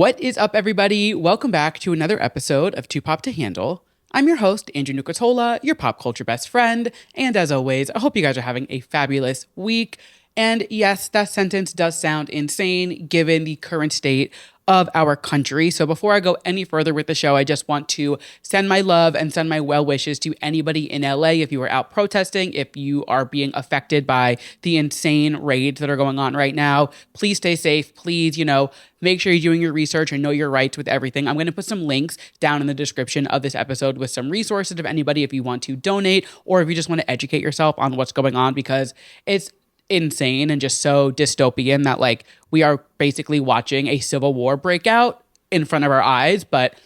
What is up, everybody? Welcome back to another episode of Too Pop to Handle. I'm your host, Andrew Nucatola, your pop culture best friend. And as always, I hope you guys are having a fabulous week. And yes, that sentence does sound insane given the current state of our country. So before I go any further with the show, I just want to send my love and send my well wishes to anybody in LA if you are out protesting, if you are being affected by the insane raids that are going on right now. Please stay safe. Please, make sure you're doing your research and know your rights with everything. I'm going to put some links down in the description of this episode with some resources of anybody if you want to donate or if you just want to educate yourself on what's going on, because it's insane and just so dystopian that we are basically watching a civil war break out in front of our eyes. But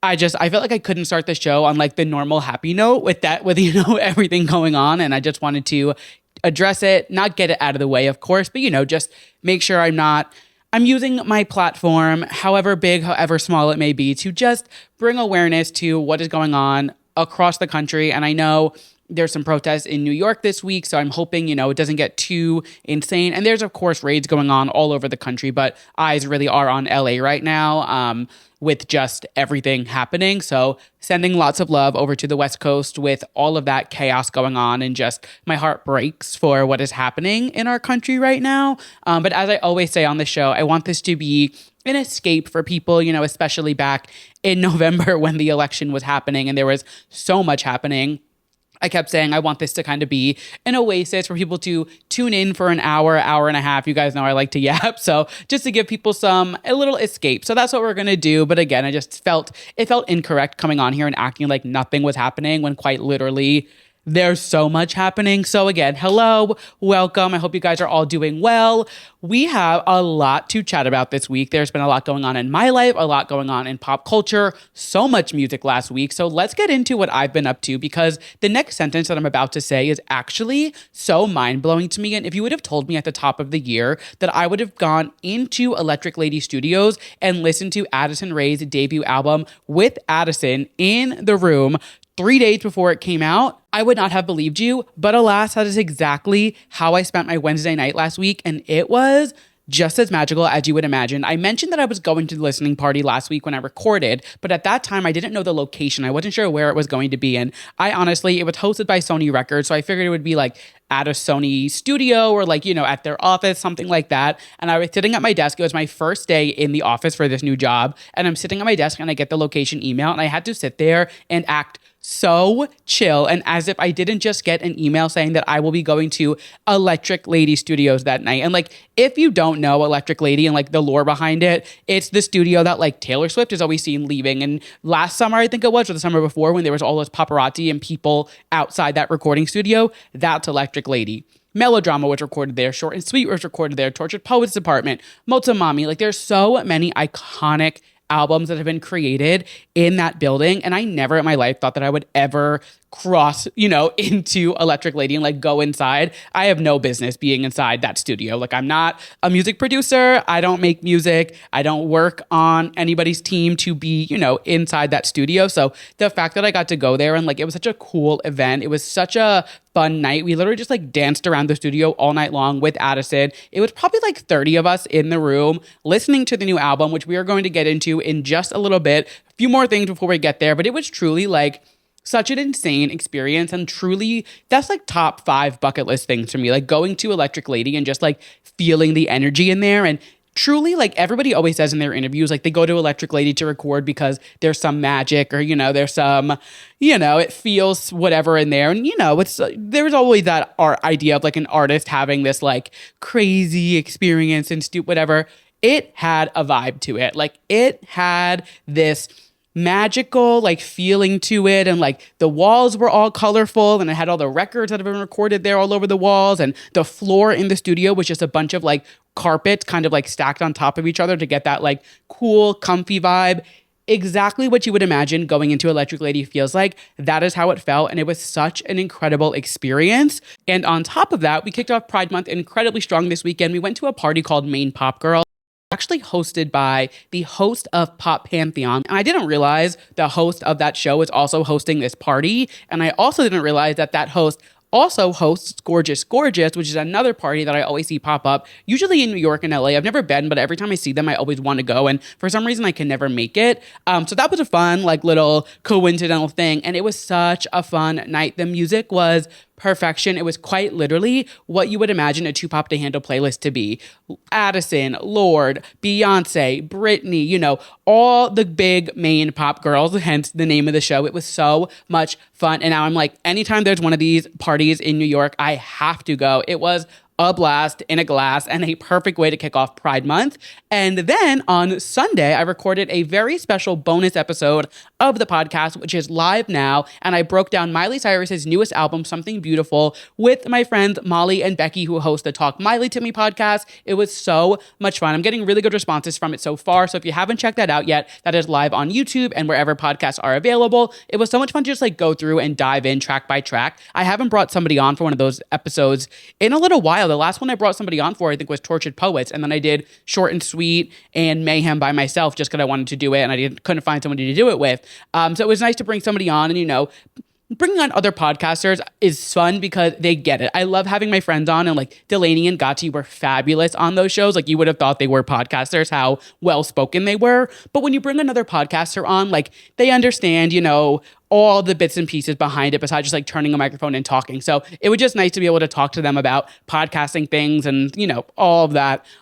I felt like I couldn't start the show on the normal happy note with everything going on. And I just wanted to address it, not get it out of the way, of course, but just make sure I'm using my platform, however big, however small it may be, to just bring awareness to what is going on across the country. And I know there's some protests in New York this week, so I'm hoping, it doesn't get too insane. And there's, of course, raids going on all over the country, but eyes really are on LA right now with just everything happening. So sending lots of love over to the West Coast with all of that chaos going on, and just my heart breaks for what is happening in our country right now. But as I always say on the show, I want this to be an escape for people, especially back in November when the election was happening and there was so much happening. I kept saying I want this to kind of be an oasis for people to tune in for an hour and a half. You guys know I like to yap. So just to give people a little escape. So that's what we're going to do. But again, it felt incorrect coming on here and acting like nothing was happening when quite literally there's so much happening. So again, hello, welcome. I hope you guys are all doing well. We have a lot to chat about this week. There's been a lot going on in my life, a lot going on in pop culture, so much music last week. So let's get into what I've been up to, because the next sentence that I'm about to say is actually so mind-blowing to me. And if you would have told me at the top of the year that I would have gone into Electric Lady Studios and listened to Addison Rae's debut album with Addison in the room 3 days before it came out, I would not have believed you. But alas, that is exactly how I spent my Wednesday night last week. And it was just as magical as you would imagine. I mentioned that I was going to the listening party last week when I recorded, but at that time I didn't know the location. I wasn't sure where it was going to be. And it was hosted by Sony Records. So I figured it would be at a Sony studio or at their office, something like that. And I was sitting at my desk. It was my first day in the office for this new job. And I'm sitting at my desk and I get the location email and I had to sit there and act so chill and as if I didn't just get an email saying that I will be going to Electric Lady Studios that night. And if you don't know Electric Lady and the lore behind it, it's the studio that Taylor Swift is always seen leaving. And last summer, I think it was, or the summer before, when there was all those paparazzi and people outside that recording studio, that's Electric Lady. Melodrama was recorded there. Short and Sweet was recorded there. Tortured Poets Department, Motomami. There's so many iconic albums that have been created in that building. And I never in my life thought that I would ever cross, into Electric Lady and go inside. I have no business being inside that studio. I'm not a music producer. I don't make music. I don't work on anybody's team to be, inside that studio. So the fact that I got to go there and it was such a cool event. It was such a fun night. We literally just danced around the studio all night long with Addison. It was probably 30 of us in the room listening to the new album, which we are going to get into in just a little bit. A few more things before we get there, but it was truly such an insane experience, and truly that's top 5 bucket list things for me, going to Electric Lady and just feeling the energy in there. And truly, everybody always says in their interviews, they go to Electric Lady to record because there's some magic or, there's some, it feels whatever in there. And, there's always that idea of an artist having this crazy experience and whatever. It had a vibe to it. It had this magical feeling to it, and the walls were all colorful, and it had all the records that have been recorded there all over the walls, and the floor in the studio was just a bunch of carpets kind of stacked on top of each other to get that cool comfy vibe. Exactly what you would imagine going into Electric Lady feels like. That is how it felt, and it was such an incredible experience. And on top of that, we kicked off Pride Month incredibly strong this weekend. We went to a party called Main Pop Girl, actually hosted by the host of Pop Pantheon. And I didn't realize the host of that show was also hosting this party. And I also didn't realize that that host also hosts Gorgeous Gorgeous, which is another party that I always see pop up, usually in New York and LA. I've never been, but every time I see them, I always want to go. And for some reason, I can never make it. So that was a fun, like, little coincidental thing. And it was such a fun night. The music was perfection. It was quite literally what you would imagine a Two Pop to Handle playlist to be. Addison, Lorde, Beyonce, Britney, all the big main pop girls, hence the name of the show. It was so much fun. And now I'm like, anytime there's one of these parties in New York, I have to go. It was a blast in a glass and a perfect way to kick off Pride Month. And then on Sunday, I recorded a very special bonus episode of the podcast, which is live now. And I broke down Miley Cyrus's newest album, Something Beautiful, with my friends Molly and Becky, who host the Talk Miley to Me podcast. It was so much fun. I'm getting really good responses from it so far. So if you haven't checked that out yet, that is live on YouTube and wherever podcasts are available. It was so much fun to just like go through and dive in track by track. I haven't brought somebody on for one of those episodes in a little while. The last one I brought somebody on for, I think, was Tortured Poets. And then I did Short and Sweet and Mayhem by myself just because I wanted to do it and I couldn't find somebody to do it with. So it was nice to bring somebody on and, bringing on other podcasters is fun because they get it. I love having my friends on, and like Delaney and Gatti were fabulous on those shows. Like you would have thought they were podcasters, how well spoken they were. But when you bring another podcaster on, like they understand, all the bits and pieces behind it besides just like turning a microphone and talking. So it was just nice to be able to talk to them about podcasting things and,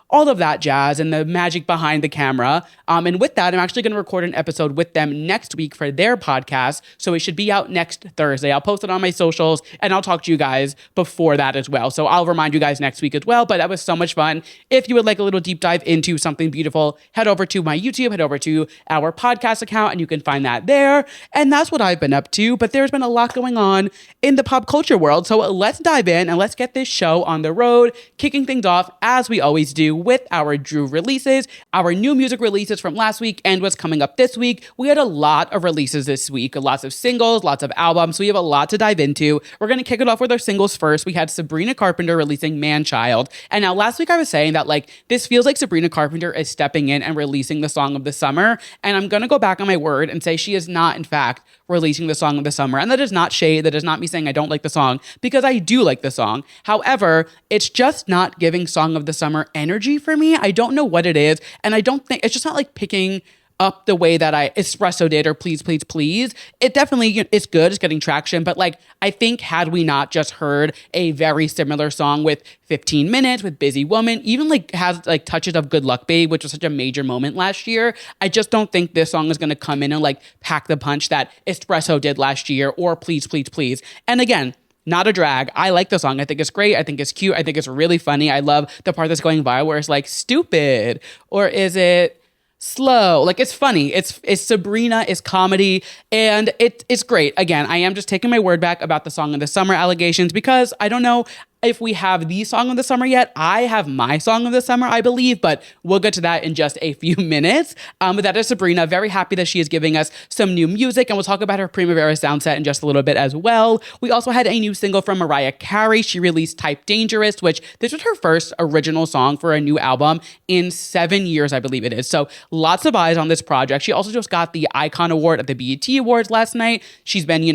all of that jazz and the magic behind the camera. And with that, I'm actually going to record an episode with them next week for their podcast. So it should be out next Thursday. I'll post it on my socials and I'll talk to you guys before that as well. So I'll remind you guys next week as well. But that was so much fun. If you would like a little deep dive into Something Beautiful, head over to my YouTube, head over to our podcast account, and you can find that there. And that's what I've been up to. But there's been a lot going on in the pop culture world. So let's dive in and let's get this show on the road, kicking things off as we always do with our Drew releases, our new music releases from last week and what's coming up this week. We had a lot of releases this week, lots of singles, lots of albums. So we have a lot to dive into. We're going to kick it off with our singles first. We had Sabrina Carpenter releasing Man Child. And now last week I was saying that like this feels like Sabrina Carpenter is stepping in and releasing the song of the summer. And I'm going to go back on my word and say she is not, in fact, releasing the song of the summer. And that is not shade. That is not me saying I don't like the song, because I do like the song. However, it's just not giving song of the summer energy for me. I don't know what it is. And I don't think it's just not like picking up the way that Espresso did or Please, Please, Please. It definitely, it's good. It's getting traction. But like, I think had we not just heard a very similar song with 15 Minutes, with Busy Woman, even like has like touches of Good Luck Babe, which was such a major moment last year. I just don't think this song is going to come in and like pack the punch that Espresso did last year or Please, Please, Please. And again, not a drag. I like the song. I think it's great. I think it's cute. I think it's really funny. I love the part that's going viral where it's like stupid, or is it slow? Like it's funny. It's Sabrina, it's comedy, and it's great. Again, I am just taking my word back about the song of the summer allegations because I don't know if we have the song of the summer yet. I have my song of the summer, I believe, but we'll get to that in just a few minutes. But that is Sabrina. Very happy that she is giving us some new music, and we'll talk about her Primavera Sound set in just a little bit as well. We also had a new single from Mariah Carey. She released Type Dangerous, which this was her first original song for a new album in 7 years, I believe it is. So lots of eyes on this project. She also just got the Icon Award at the BET Awards last night. She's been,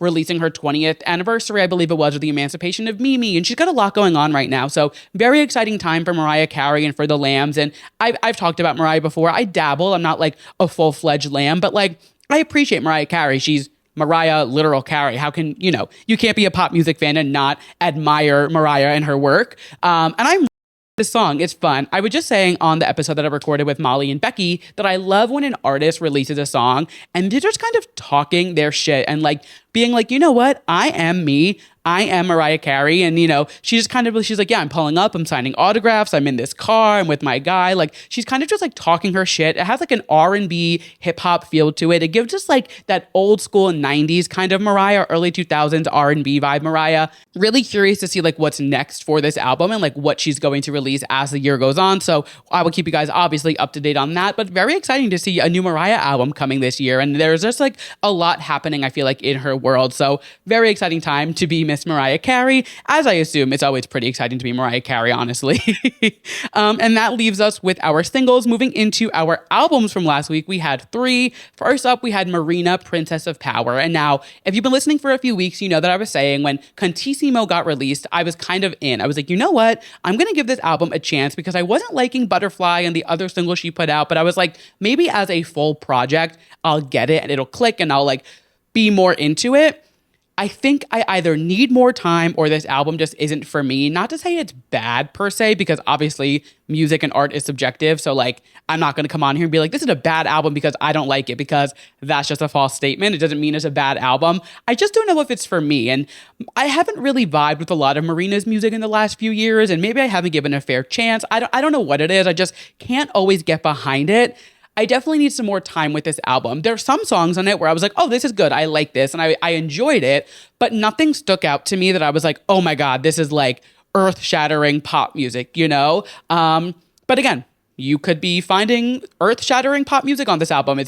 releasing her 20th anniversary, I believe it was, of the emancipation of Mimi, and she's got a lot going on right now. So very exciting time for Mariah Carey and for the Lambs. And I've talked about Mariah before. I dabble. I'm not like a full-fledged Lamb, but like I appreciate Mariah Carey. She's Mariah literal Carey. How can, you can't be a pop music fan and not admire Mariah and her work. And I'm this song. It's fun. I was just saying on the episode that I recorded with Molly and Becky that I love when an artist releases a song and they're just kind of talking their shit and like being like, you know what? I am me. I am Mariah Carey. And, she's like, yeah, I'm pulling up. I'm signing autographs. I'm in this car. I'm with my guy. Like, she's kind of just like talking her shit. It has like an R&B hip hop feel to it. It gives us like that old school 90s kind of Mariah, early 2000s R&B vibe Mariah. Really curious to see like what's next for this album and like what she's going to release as the year goes on. So I will keep you guys obviously up to date on that, but very exciting to see a new Mariah album coming this year. And there's just like a lot happening, I feel like, in her world. So very exciting time to be Miss Mariah Carey, as I assume it's always pretty exciting to be Mariah Carey, honestly. And that leaves us with our singles. Moving into our albums from last week, we had 3. First up, we had Marina, Princess of Power. And now, if you've been listening for a few weeks, you know that I was saying when Contissimo got released, I was kind of in. I was like, you know what? I'm going to give this album a chance because I wasn't liking Butterfly and the other single she put out, but I was like, maybe as a full project, I'll get it and it'll click and I'll like be more into it. I think I either need more time or this album just isn't for me. Not to say it's bad per se, because obviously music and art is subjective. So like, I'm not going to come on here and be like, this is a bad album because I don't like it, because that's just a false statement. It doesn't mean it's a bad album. I just don't know if it's for me. And I haven't really vibed with a lot of Marina's music in the last few years. And maybe I haven't given it a fair chance. I don't know what it is. I just can't always get behind it. I definitely need some more time with this album. There are some songs on it where I was like, oh, this is good. I like this. And I enjoyed it, but nothing stuck out to me that I was like, oh my God, this is like earth-shattering pop music, you know? But again, you could be finding earth-shattering pop music on this album.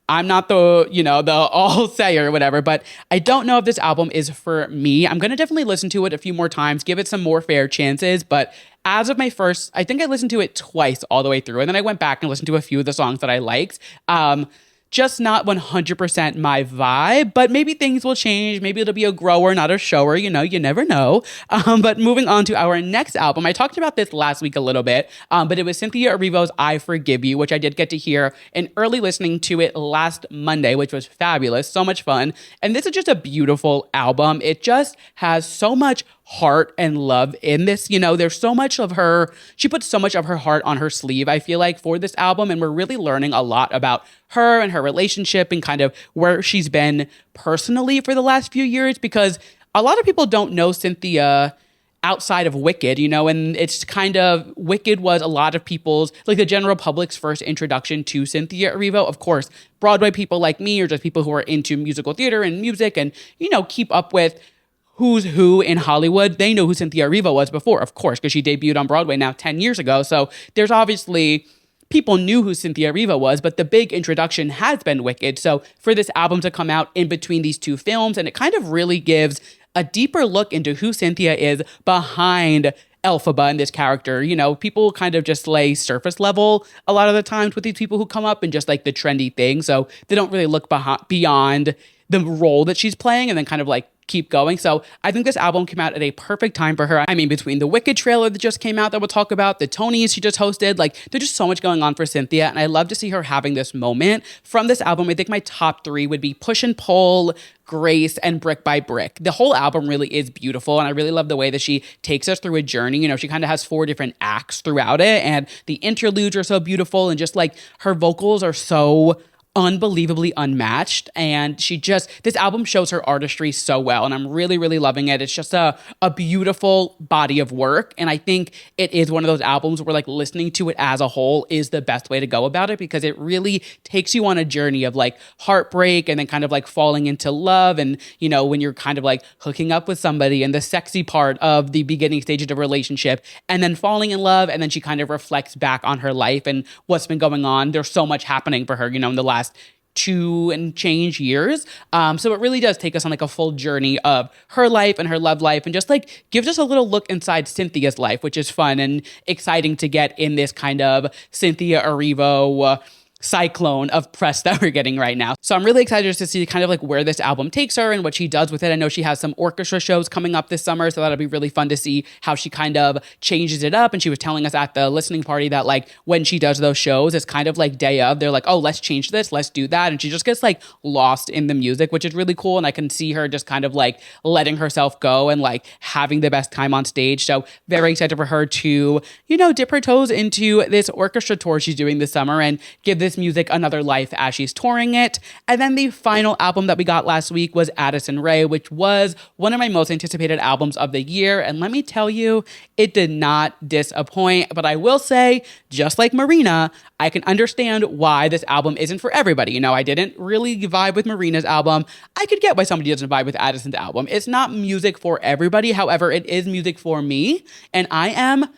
I'm not the, the all-sayer or whatever, but I don't know if this album is for me. I'm going to definitely listen to it a few more times, give it some more fair chances, but as of my first, I think I listened to it twice all the way through, and then I went back and listened to a few of the songs that I liked. Just not 100% my vibe, but maybe things will change. Maybe it'll be a grower, not a shower. You never know. But moving on to our next album, I talked about this last week a little bit, but it was Cynthia Erivo's I Forgive You, which I did get to hear in early listening to it last Monday, which was fabulous. So much fun. And this is just a beautiful album. It just has so much heart and love in this. There's so much of her, she puts so much of her heart on her sleeve, I feel like, for this album. And we're really learning a lot about her and her relationship and kind of where she's been personally for the last few years, because a lot of people don't know Cynthia outside of Wicked, and it's kind of, Wicked was a lot of people's, like the general public's first introduction to Cynthia Erivo. Of course, Broadway people like me, or just people who are into musical theater and music and, keep up with who's who in Hollywood, they know who Cynthia Erivo was before, of course, because she debuted on Broadway now 10 years ago. So there's obviously, people knew who Cynthia Erivo was, but the big introduction has been Wicked. So for this album to come out in between these two films, and it kind of really gives a deeper look into who Cynthia is behind Elphaba and this character. People kind of just lay surface level a lot of the times with these people who come up and just like the trendy thing. So they don't really look beyond the role that she's playing and then kind of like keep going. So I think this album came out at a perfect time for her. I mean, between the Wicked trailer that just came out that we'll talk about, the Tonys she just hosted, like there's just so much going on for Cynthia. And I love to see her having this moment. From this album, I think my top 3 would be Push and Pull, Grace, and Brick by Brick. The whole album really is beautiful. And I really love the way that she takes us through a journey. She kind of has 4 different acts throughout it. And the interludes are so beautiful. And just like her vocals are so unbelievably unmatched, and this album shows her artistry so well, and I'm really, really loving it. It's just a beautiful body of work, and I think it is one of those albums where like listening to it as a whole is the best way to go about it, because it really takes you on a journey of like heartbreak and then kind of like falling into love, and when you're kind of like hooking up with somebody and the sexy part of the beginning stages of a relationship, and then falling in love, and then she kind of reflects back on her life and what's been going on. There's so much happening for her, in the last 2 and change years. So it really does take us on like a full journey of her life and her love life, and just like gives us a little look inside Cynthia's life, which is fun and exciting to get in this kind of Cynthia Erivo cyclone of press that we're getting right now. So I'm really excited to see kind of like where this album takes her and what she does with it. I know she has some orchestra shows coming up this summer, so that'll be really fun to see how she kind of changes it up. And she was telling us at the listening party that like when she does those shows, it's kind of like day of, they're like, oh, let's change this, let's do that. And she just gets like lost in the music, which is really cool. And I can see her just kind of like letting herself go and like having the best time on stage. So very excited for her to, dip her toes into this orchestra tour she's doing this summer and give this music another life as she's touring it. And then the final album that we got last week was Addison Rae, which was one of my most anticipated albums of the year. And let me tell you, it did not disappoint. But I will say, just like Marina, I can understand why this album isn't for everybody. I didn't really vibe with Marina's album. I could get why somebody doesn't vibe with Addison's album. It's not music for everybody. However, it is music for me. And I am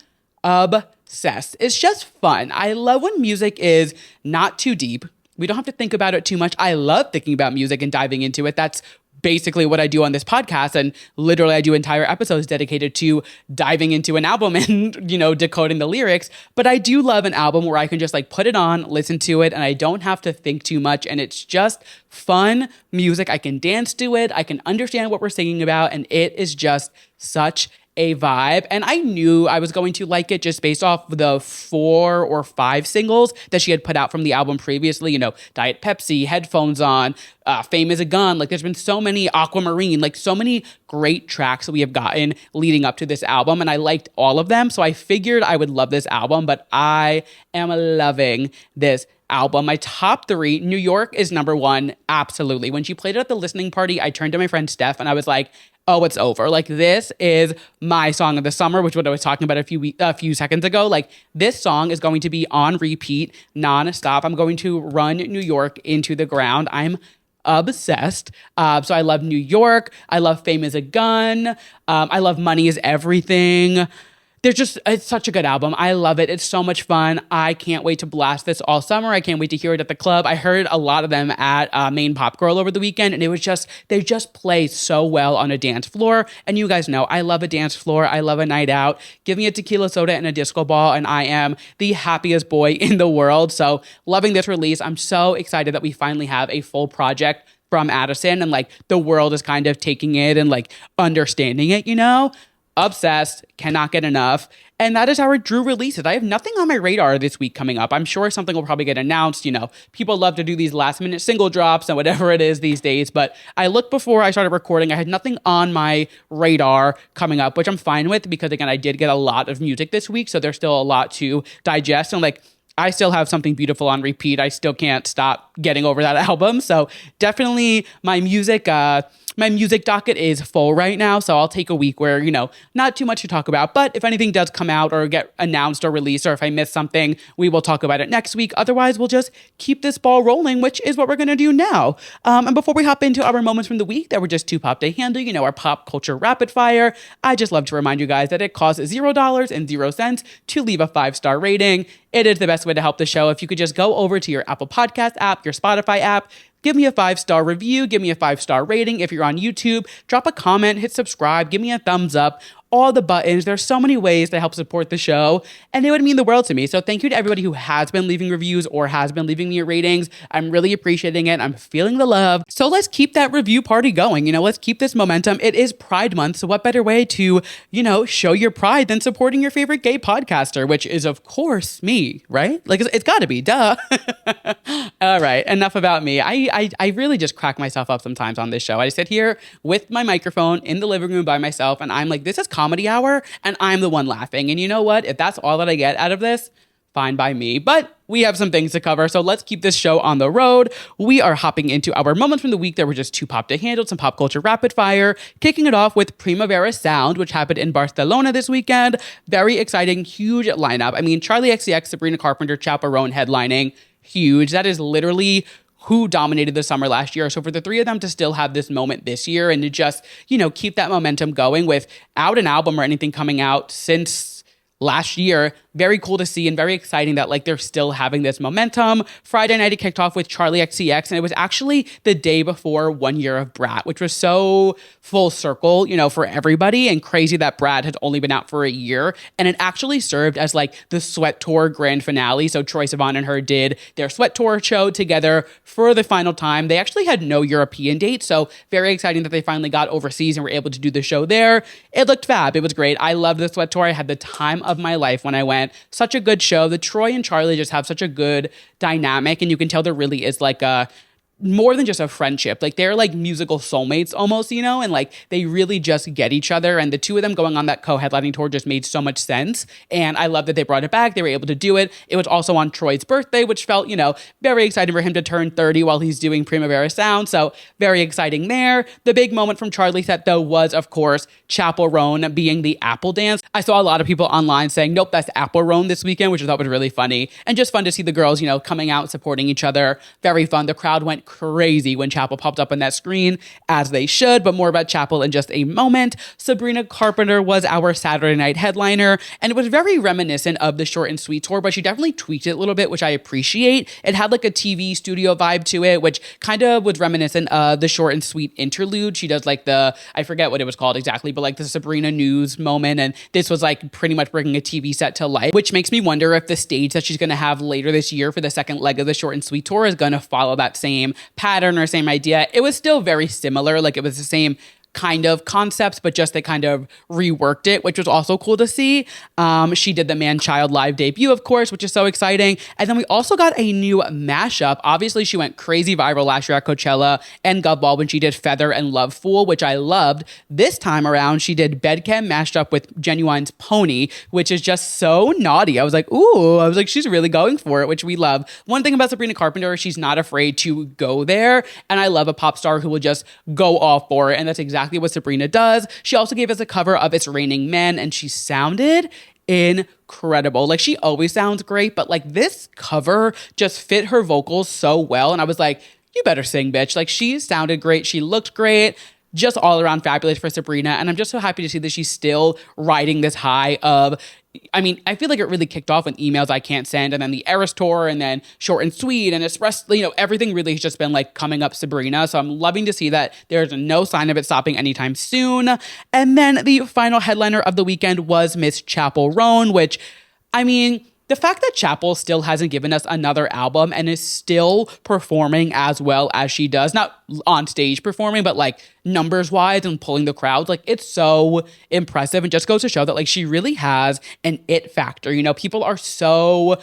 obsessed. It's just fun. I love when music is not too deep. We don't have to think about it too much. I love thinking about music and diving into it. That's basically what I do on this podcast. And literally I do entire episodes dedicated to diving into an album and, decoding the lyrics. But I do love an album where I can just like put it on, listen to it, and I don't have to think too much. And it's just fun music. I can dance to it. I can understand what we're singing about. And it is just such a vibe. And I knew I was going to like it just based off the 4 or 5 singles that she had put out from the album previously, Diet Pepsi, Headphones On, Fame is a Gun. Like there's been so many, Aquamarine, like so many great tracks that we have gotten leading up to this album. And I liked all of them. So I figured I would love this album, but I am loving this album. My top 3, New York is number 1. Absolutely. When she played it at the listening party, I turned to my friend Steph and I was like, oh, it's over. Like this is my song of the summer, which is what I was talking about a few seconds ago. Like this song is going to be on repeat nonstop. I'm going to run New York into the ground. I'm obsessed. So I love New York. I love Fame is a Gun. I love Money is Everything. It's such a good album. I love it. It's so much fun. I can't wait to blast this all summer. I can't wait to hear it at the club. I heard a lot of them at Main Pop Girl over the weekend, and they just play so well on a dance floor. And you guys know, I love a dance floor. I love a night out. Give me a tequila soda and a disco ball, and I am the happiest boy in the world. So loving this release. I'm so excited that we finally have a full project from Addison, and like the world is kind of taking it and like understanding it, Obsessed, cannot get enough. And that is our Drew releases. I have nothing on my radar this week coming up. I'm sure something will probably get announced. People love to do these last minute single drops and whatever it is these days. But I looked before I started recording. I had nothing on my radar coming up, which I'm fine with because, again, I did get a lot of music this week. So there's still a lot to digest. And I still have Something Beautiful on repeat. I still can't stop getting over that album. So definitely my music docket is full right now. So I'll take a week where, not too much to talk about. But if anything does come out or get announced or released, or if I miss something, we will talk about it next week. Otherwise, we'll just keep this ball rolling, which is what we're going to do now. And before we hop into our moments from the week that were just too pop to handle, our pop culture rapid fire, I just love to remind you guys that it costs $0 to leave a 5-star rating. It is the best way to help the show. If you could just go over to your Apple Podcast app, your Spotify app, give me a 5-star review, give me a 5-star rating. If you're on YouTube, drop a comment, hit subscribe, give me a thumbs up. All the buttons. There's so many ways to help support the show, and it would mean the world to me. So thank you to everybody who has been leaving reviews or has been leaving me ratings. I'm really appreciating it. I'm feeling the love. So let's keep that review party going. Let's keep this momentum. It is Pride Month, so what better way to, show your pride than supporting your favorite gay podcaster, which is, of course, me, right? Like, it's got to be, duh. All right, enough about me. I really just crack myself up sometimes on this show. I sit here with my microphone in the living room by myself, and I'm like, this is comedy hour, and I'm the one laughing. And you know what? If that's all that I get out of this, fine by me. But we have some things to cover, so let's keep this show on the road. We are hopping into our moments from the week that were just too pop to handle, some pop culture rapid fire, kicking it off with Primavera Sound, which happened in Barcelona this weekend. Very exciting, huge lineup. I mean, Charli XCX, Sabrina Carpenter, Chappell, Roan headlining. Huge. That is literally who dominated the summer last year. So for the 3 of them to still have this moment this year and to just, keep that momentum going without an album or anything coming out since last year, very cool to see and very exciting that they're still having this momentum. Friday night it kicked off with Charli XCX, and it was actually the day before 1 year of Brat, which was so full circle, for everybody, and crazy that Brat had only been out for a year. And it actually served as the Sweat Tour grand finale. So Troye Sivan and her did their Sweat Tour show together for the final time. They actually had no European date, so very exciting that they finally got overseas and were able to do the show there. It looked fab. It was great. I loved the Sweat Tour. I had the time of my life when I went. Such a good show. The Troye and Charli just have such a good dynamic, and you can tell there really is a more than just a friendship. They're musical soulmates almost, and they really just get each other. And the 2 of them going on that co-headlining tour just made so much sense. And I love that they brought it back. They were able to do it. It was also on Troye's birthday, which felt, very exciting for him to turn 30 while he's doing Primavera Sound. So very exciting there. The big moment from Charli's set, though, was, of course, Chappell Roan being the Apple dance. I saw a lot of people online saying, nope, that's Apple Roan this weekend, which I thought was really funny. And just fun to see the girls, coming out, supporting each other. Very fun. The crowd went crazy when Chappell popped up on that screen, as they should, but more about Chappell in just a moment. Sabrina Carpenter was our Saturday night headliner, and it was very reminiscent of the Short and Sweet tour, but she definitely tweaked it a little bit, which I appreciate. It had like a TV studio vibe to it, which kind of was reminiscent of the Short and Sweet interlude. She does like I forget what it was called exactly, but like the Sabrina news moment, and this was like pretty much bringing a TV set to life, which makes me wonder if the stage that she's going to have later this year for the second leg of the Short and Sweet tour is going to follow that same pattern or same idea. It was still very similar, like it was the same kind of concepts, but just they kind of reworked it, which was also cool to see. She did the Man-Child live debut, of course, which is so exciting. And then we also got a new mashup. Obviously, she went crazy viral last year at Coachella and Gov when she did Feather and Love Fool, which I loved. This time around, she did Bedcam mashed up with Genuine's Pony, which is just so naughty. I was like, ooh, she's really going for it, which we love. One thing about Sabrina Carpenter, she's not afraid to go there. And I love a pop star who will just go all for it. And that's exactly what Sabrina does. She also gave us a cover of It's Raining Men, and she sounded incredible. Like, she always sounds great, but like this cover just fit her vocals so well. And I was like, you better sing, bitch. Like, she sounded great. She looked great. Just all around fabulous for Sabrina. And I'm just so happy to see that she's still riding this high of, I mean, I feel like it really kicked off with Emails I Can't Send, and then the Eras Tour, and then Short and Sweet, and Express, everything really has just been like coming up Sabrina. So I'm loving to see that there's no sign of it stopping anytime soon. And then the final headliner of the weekend was Miss Chappell Roan, which, I mean, the fact that Chappell still hasn't given us another album and is still performing as well as she does, not on stage performing, but like numbers wise and pulling the crowds, like it's so impressive, and just goes to show that like she really has an it factor. People are so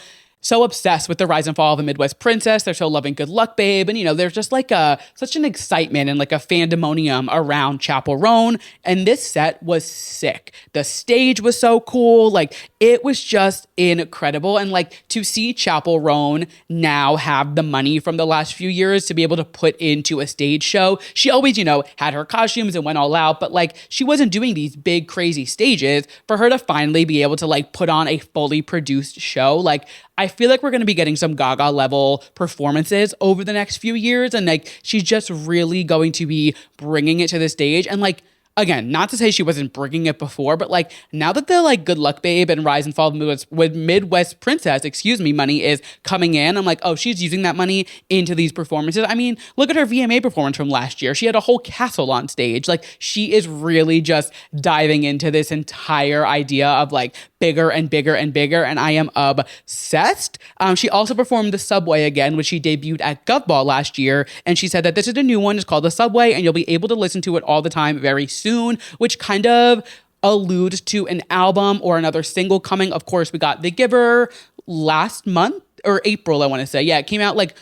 obsessed with the rise and fall of the Midwest Princess. They're so loving Good Luck Babe. And, there's just like such an excitement and like a fandemonium around Chappell Roan. And this set was sick. The stage was so cool. Like, it was just incredible. And like, to see Chappell Roan now have the money from the last few years to be able to put into a stage show. She always, had her costumes and went all out, but like, she wasn't doing these big, crazy stages. For her to finally be able to like put on a fully produced show, like, I feel like we're going to be getting some Gaga level performances over the next few years. And like, she's just really going to be bringing it to the stage. And like, again, not to say she wasn't bringing it before, but like, now that the like Good Luck Babe and Rise and Fall of Midwest Princess, money is coming in, I'm like, oh, she's using that money into these performances. I mean, look at her VMA performance from last year. She had a whole castle on stage. Like, she is really just diving into this entire idea of like bigger and bigger and bigger, and I am obsessed. She also performed The Subway again, which she debuted at Gov last year, and she said that this is a new one. It's called The Subway, and you'll be able to listen to it all the time very soon, which kind of alludes to an album or another single coming. Of course, we got The Giver last month, or April, I want to say. Yeah, it came out like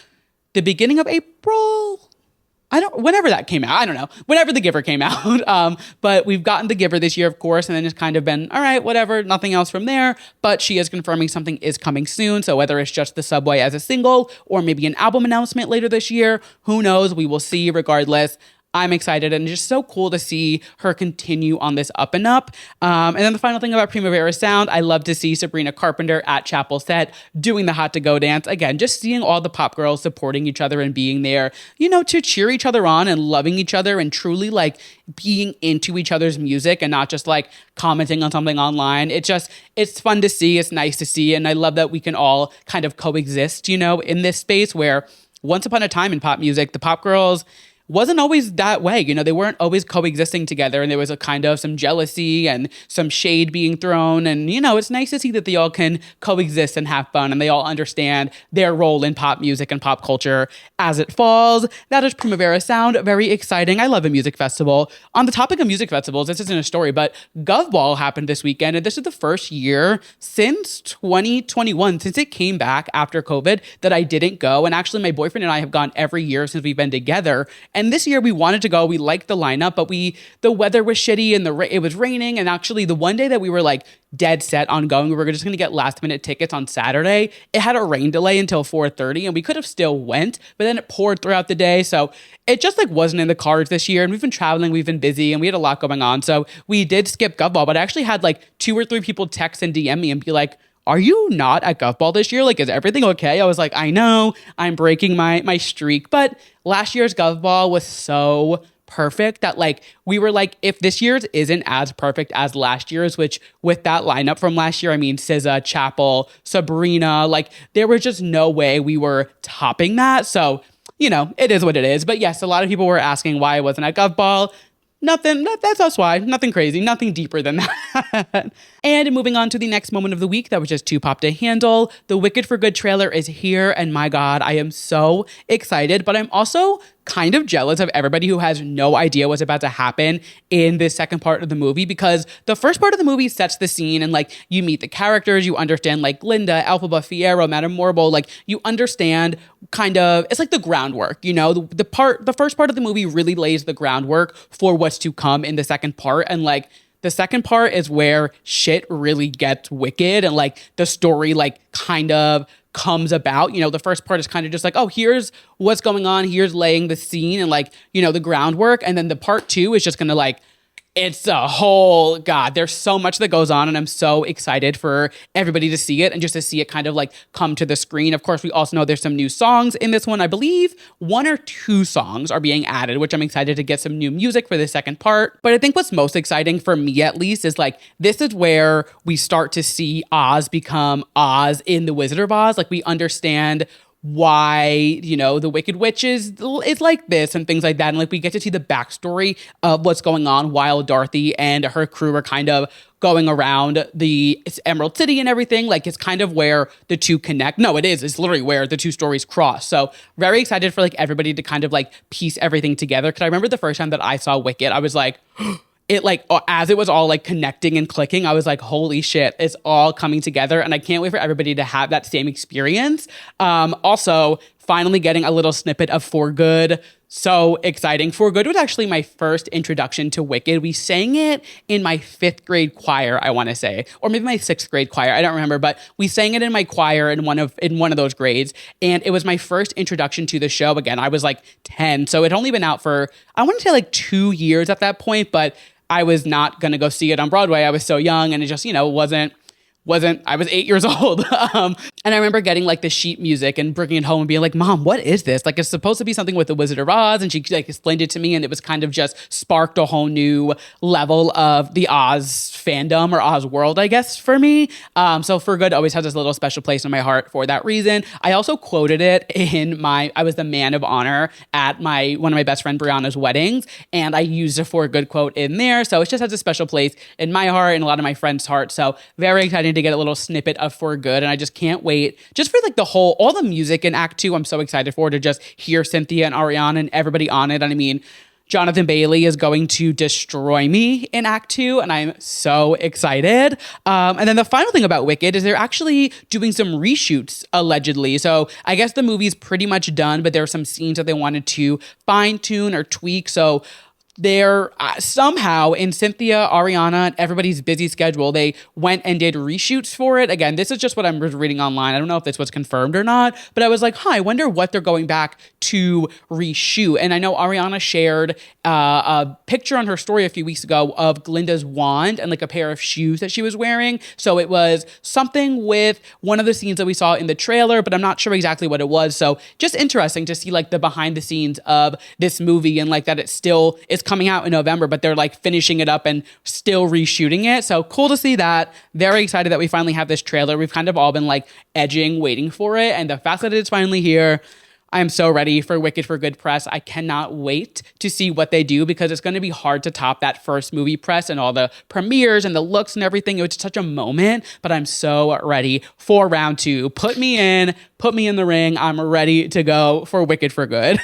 the beginning of April. Whenever that came out, I don't know, whenever The Giver came out. But we've gotten The Giver this year, of course, and then it's kind of been, all right, whatever, nothing else from there. But she is confirming something is coming soon. So whether it's just The Subway as a single or maybe an album announcement later this year, who knows? We will see regardless. I'm excited, and it's just so cool to see her continue on this up and up. And then the final thing about Primavera Sound, I love to see Sabrina Carpenter at Chappell set doing the Hot to Go dance. Again, just seeing all the pop girls supporting each other and being there, to cheer each other on and loving each other and truly like being into each other's music and not just like commenting on something online. It's fun to see. It's nice to see. And I love that we can all kind of coexist, in this space where once upon a time in pop music, the pop girls wasn't always that way. They weren't always coexisting together, and there was a kind of some jealousy and some shade being thrown. And, it's nice to see that they all can coexist and have fun, and they all understand their role in pop music and pop culture as it falls. That is Primavera Sound. Very exciting. I love a music festival. On the topic of music festivals, this isn't a story, but Gov happened this weekend, and this is the first year since 2021, since it came back after COVID, that I didn't go. And actually, my boyfriend and I have gone every year since we've been together. And this year we wanted to go. We liked the lineup, but the weather was shitty and it was raining. And actually the one day that we were like dead set on going, we were just going to get last minute tickets on Saturday. It had a rain delay until 4:30, and we could have still went, but then it poured throughout the day. So it just like wasn't in the cards this year. And we've been traveling, we've been busy, and we had a lot going on. So we did skip Gov, but I actually had like 2 or 3 people text and DM me and be like, are you not at Gov Ball this year? Like, is everything okay? I was like, I know, I'm breaking my streak. But last year's Gov Ball was so perfect that like we were like, if this year's isn't as perfect as last year's, which with that lineup from last year, I mean SZA, Chappell, Sabrina, like there was just no way we were topping that. So, you know, it is what it is. But yes, a lot of people were asking why I wasn't at Gov Ball. Nothing, that's why. Nothing crazy, nothing deeper than that. And moving on to the next moment of the week, that was just too pop to handle. The Wicked for Good trailer is here, and my God, I am so excited, but I'm also kind of jealous of everybody who has no idea what's about to happen in this second part of the movie, because the first part of the movie sets the scene and like you meet the characters, you understand like Glinda, Elphaba, Fiyero, Madame Morbo, like you understand kind of, it's like the groundwork, you know, the first part of the movie really lays the groundwork for what's to come in the second part. And like the second part is where shit really gets wicked and like the story like kind of comes about. You know, the first part is kind of just like, oh, here's what's going on, here's laying the scene and like, you know, the groundwork. And then the part two is just gonna like, it's a whole, God, there's so much that goes on and I'm so excited for everybody to see it and just to see it kind of like come to the screen. Of course, we also know there's some new songs in this one. I believe 1 or 2 songs are being added, which I'm excited to get some new music for the second part. But I think what's most exciting for me at least is like, this is where we start to see Oz become Oz in The Wizard of Oz. Like we understand why, you know, the Wicked Witch is like this and things like that. And like we get to see the backstory of what's going on while Dorothy and her crew are kind of going around the Emerald City and everything. Like it's kind of where the two connect. No, it is. It's literally where the two stories cross. So very excited for like everybody to kind of like piece everything together. Cause I remember the first time that I saw Wicked, I was like, it like, as it was all like connecting and clicking, I was like, holy shit, it's all coming together. And I can't wait for everybody to have that same experience. Also, finally getting a little snippet of For Good. So exciting. For Good was actually my first introduction to Wicked. We sang it in my 5th grade choir, I want to say, or maybe my 6th grade choir. I don't remember, but we sang it in my choir in one of those grades. And it was my first introduction to the show. Again, I was like 10. So it had only been out for, I want to say like 2 years at that point, but I was not going to go see it on Broadway. I was so young and it just, you know, wasn't, I was 8 years old. And I remember getting like the sheet music and bringing it home and being like, Mom, what is this? Like, it's supposed to be something with the Wizard of Oz. And she like explained it to me and it was kind of just sparked a whole new level of the Oz fandom or Oz world, I guess, for me. So For Good always has this little special place in my heart for that reason. I also quoted it in I was the man of honor at one of my best friend Brianna's weddings. And I used a For Good quote in there. So it just has a special place in my heart and a lot of my friends' hearts. So very excited to get a little snippet of For Good. And I just can't wait just for like all the music in Act 2. I'm so excited for to just hear Cynthia and Ariana and everybody on it. And I mean, Jonathan Bailey is going to destroy me in Act 2, and I'm so excited. And then the final thing about Wicked is they're actually doing some reshoots, allegedly. So I guess the movie's pretty much done, but there are some scenes that they wanted to fine-tune or tweak. So they're somehow in Cynthia, Ariana, and everybody's busy schedule, they went and did reshoots for it. Again, this is just what I'm reading online. I don't know if this was confirmed or not, but I was like, I wonder what they're going back to reshoot. And I know Ariana shared a picture on her story a few weeks ago of Glinda's wand and like a pair of shoes that she was wearing. So it was something with one of the scenes that we saw in the trailer, but I'm not sure exactly what it was. So just interesting to see like the behind the scenes of this movie and like that it still is coming out in November, but they're like finishing it up and still reshooting it. So cool to see that. Very excited that we finally have this trailer. We've kind of all been like edging, waiting for it. And the fact that it's finally here, I am so ready for Wicked for Good press. I cannot wait to see what they do because it's going to be hard to top that first movie press and all the premieres and the looks and everything. It was such a moment, but I'm so ready for round 2. Put me in the ring. I'm ready to go for Wicked for Good.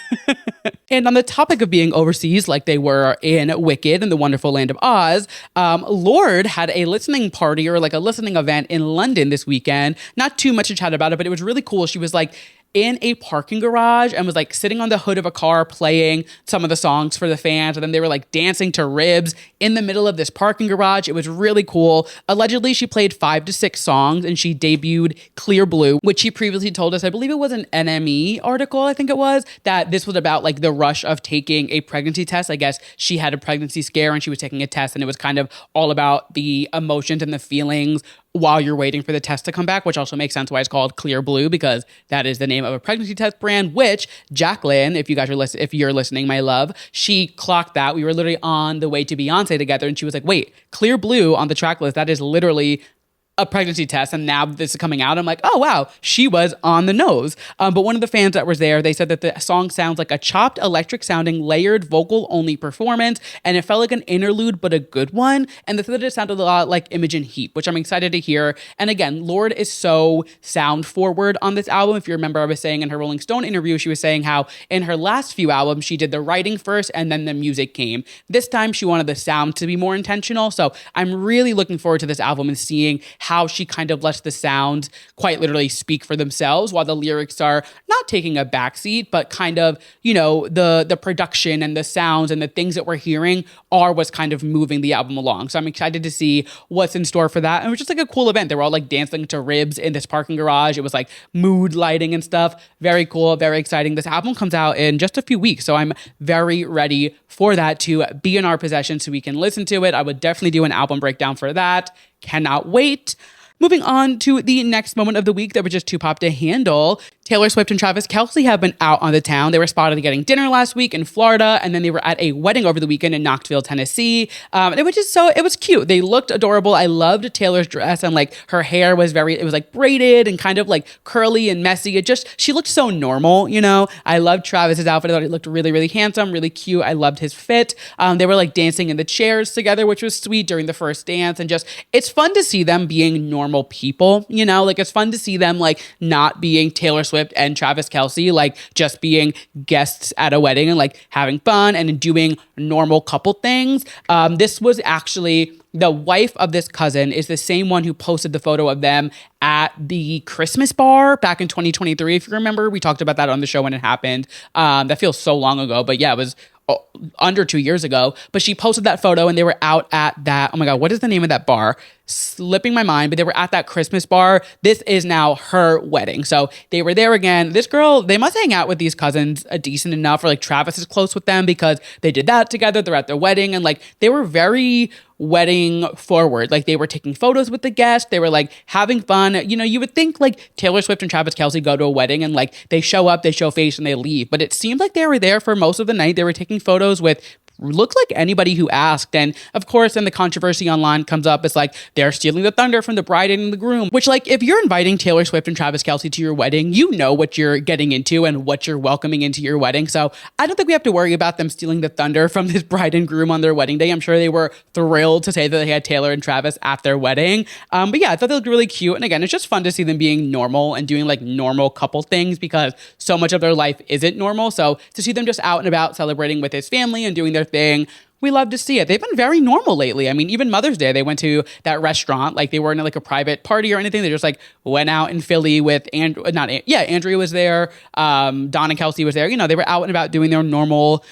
And on the topic of being overseas, like they were in Wicked and the Wonderful Land of Oz, Lorde had a listening party or like a listening event in London this weekend. Not too much to chat about it, but it was really cool. She was like in a parking garage and was like sitting on the hood of a car playing some of the songs for the fans. And then they were like dancing to Ribs in the middle of this parking garage. It was really cool. Allegedly, she played 5 to 6 songs and she debuted Clear Blue, which she previously told us, I believe it was an NME article, I think it was, that this was about like the rush of taking a pregnancy test. I guess she had a pregnancy scare and she was taking a test and it was kind of all about the emotions and the feelings while you're waiting for the test to come back, which also makes sense why it's called Clear Blue, because that is the name of a pregnancy test brand, which Jacqueline, if you're listening, my love, she clocked that. We were literally on the way to Beyonce together, and she was like, wait, Clear Blue on the track list, that is literally a pregnancy test, and now this is coming out. I'm like, oh wow, she was on the nose. But one of the fans that was there, they said that the song sounds like a chopped, electric sounding, layered, vocal only performance, and it felt like an interlude, but a good one. And they said that it sounded a lot like Imogen Heap, which I'm excited to hear. And again, Lorde is so sound forward on this album. If you remember, I was saying in her Rolling Stone interview, she was saying how in her last few albums, she did the writing first and then the music came. This time she wanted the sound to be more intentional. So I'm really looking forward to this album and seeing how she kind of lets the sounds quite literally speak for themselves, while the lyrics are not taking a backseat, but kind of, the production and the sounds and the things that we're hearing are what's kind of moving the album along. So I'm excited to see what's in store for that. And it was just like a cool event. They were all like dancing to Ribs in this parking garage. It was like mood lighting and stuff. Very cool, very exciting. This album comes out in just a few weeks, so I'm very ready for that to be in our possession so we can listen to it. I would definitely do an album breakdown for that. Cannot wait. Moving on to the next moment of the week that was just too pop to handle. Taylor Swift and Travis Kelce have been out on the town. They were spotted getting dinner last week in Florida, and then they were at a wedding over the weekend in Knoxville, Tennessee. And it was cute. They looked adorable. I loved Taylor's dress, and like her hair was it was like braided and kind of like curly and messy. She looked so normal, I loved Travis's outfit. I thought he looked really, really handsome, really cute. I loved his fit. They were like dancing in the chairs together, which was sweet during the first dance. And it's fun to see them being normal people, like it's fun to see them like not being Taylor Swift and Travis Kelce, like just being guests at a wedding and like having fun and doing normal couple things. This was actually the wife of this cousin is the same one who posted the photo of them at the Christmas bar back in 2023. If you remember, we talked about that on the show when it happened. That feels so long ago, but yeah, it was under 2 years ago. But she posted that photo and they were out at that, oh my God, what is the name of that bar? Slipping my mind, but they were at that Christmas bar. This is now her wedding. So they were there again. This girl, they must hang out with these cousins a decent enough, or like Travis is close with them because they did that together. They're at their wedding and like they were very wedding forward. Like they were taking photos with the guests. They were like having fun. You would think like Taylor Swift and Travis Kelce go to a wedding and like they show up, they show face and they leave. But it seemed like they were there for most of the night. They were taking photos with looked like anybody who asked. And of course, then the controversy online comes up. It's like they're stealing the thunder from the bride and the groom, which like if you're inviting Taylor Swift and Travis Kelce to your wedding, you know what you're getting into and what you're welcoming into your wedding. So I don't think we have to worry about them stealing the thunder from this bride and groom on their wedding day. I'm sure they were thrilled to say that they had Taylor and Travis at their wedding. But yeah, I thought they looked really cute. And again, it's just fun to see them being normal and doing like normal couple things because so much of their life isn't normal. So to see them just out and about celebrating with his family and doing their thing, we love to see it. They've been very normal lately. I mean, even Mother's Day, they went to that restaurant. Like they weren't in like a private party or anything. They just like went out in Philly with Andrea was there. Dawn and Kelce was there. They were out and about doing their normal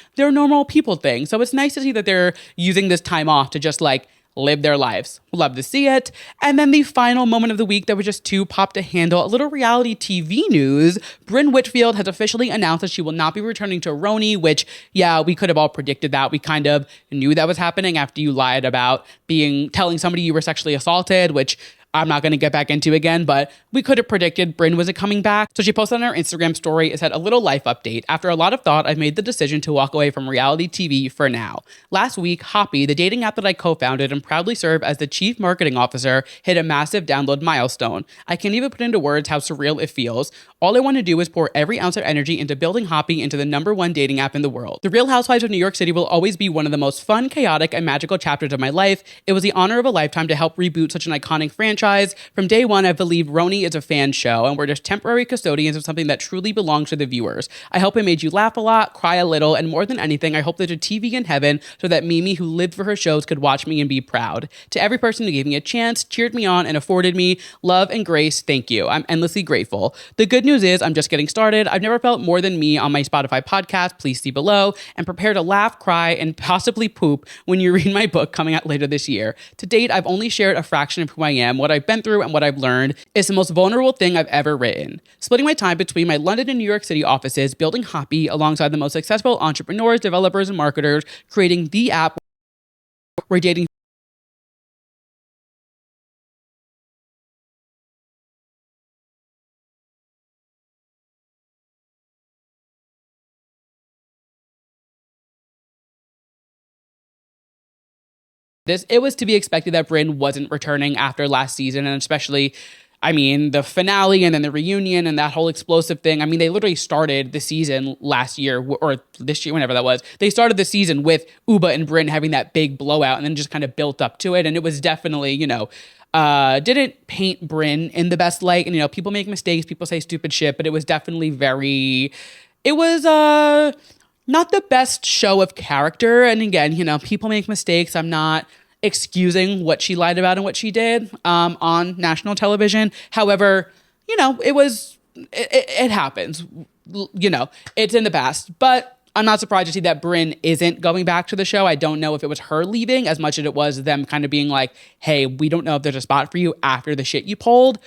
people thing. So it's nice to see that they're using this time off to just like live their lives. Love to see it. And then the final moment of the week that was just too pop to handle, a little reality TV news. Brynn Whitfield has officially announced that she will not be returning to RHONY, which, yeah, we could have all predicted that. We kind of knew that was happening after you lied about telling somebody you were sexually assaulted, which I'm not going to get back into again, but we could have predicted Brynn wasn't coming back. So she posted on her Instagram story, it said, a little life update. After a lot of thought, I've made the decision to walk away from reality TV for now. Last week, Hoppy, the dating app that I co-founded and proudly serve as the chief marketing officer, hit a massive download milestone. I can't even put into words how surreal it feels. All I want to do is pour every ounce of energy into building Hoppy into the #1 dating app in the world. The Real Housewives of New York City will always be one of the most fun, chaotic, and magical chapters of my life. It was the honor of a lifetime to help reboot such an iconic franchise. From day one, I've believed RHONY is a fan show, and we're just temporary custodians of something that truly belongs to the viewers. I hope it made you laugh a lot, cry a little, and more than anything, I hope there's a TV in heaven so that Mimi, who lived for her shows, could watch me and be proud. To every person who gave me a chance, cheered me on, and afforded me love and grace, thank you. I'm endlessly grateful. The good news is I'm just getting started. I've never felt more than me on my Spotify podcast, please see below, and prepare to laugh, cry, and possibly poop when you read my book coming out later this year. To date, I've only shared a fraction of who I am, what I've been through, and what I've learned. Is the most vulnerable thing I've ever written. Splitting my time between my London and New York City offices, building Hoppy alongside the most successful entrepreneurs, developers, and marketers, creating the app where dating It was to be expected that Brynn wasn't returning after last season, and especially, I mean, the finale and then the reunion and that whole explosive thing. I mean, they literally started the season last year or this year, whenever that was. They started the season with Uba and Brynn having that big blowout and then just kind of built up to it. And it was definitely, didn't paint Brynn in the best light. And, people make mistakes, people say stupid shit, but it was definitely it was not the best show of character. And again, people make mistakes. I'm not excusing what she lied about and what she did on national television. However, it happens. It's in the past. But I'm not surprised to see that Brynn isn't going back to the show. I don't know if it was her leaving as much as it was them kind of being like, hey, we don't know if there's a spot for you after the shit you pulled.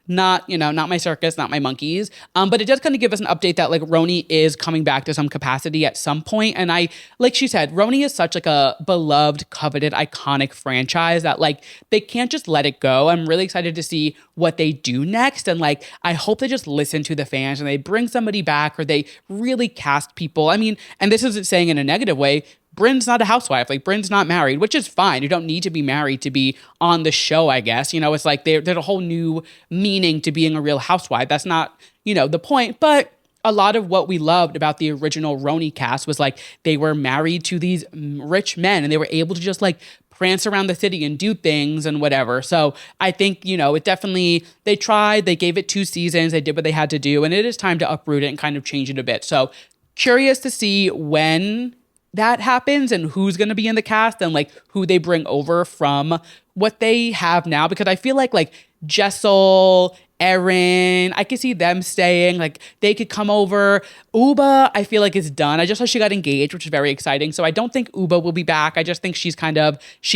Not my circus, not my monkeys. But it does kind of give us an update that like RHONY is coming back to some capacity at some point. And like she said, RHONY is such like a beloved, coveted, iconic franchise that like they can't just let it go. I'm really excited to see what they do next. And like, I hope they just listen to the fans and they bring somebody back or they really cast people. I mean, and this isn't saying in a negative way, Brynn's not a housewife. Like, Brynn's not married, which is fine. You don't need to be married to be on the show, I guess. It's like there's a whole new meaning to being a real housewife. That's not, the point. But a lot of what we loved about the original RHONY cast was like they were married to these rich men and they were able to just like prance around the city and do things and whatever. So I think, it definitely, they tried, they gave it 2 seasons, they did what they had to do, and it is time to uproot it and kind of change it a bit. So curious to see when that happens and who's going to be in the cast and like who they bring over from what they have now, because I feel like Jessel, Erin, I could see them staying, like they could come over. Uba, I feel like is done. I just saw she got engaged, which is very exciting. So I don't think Uba will be back. I just think she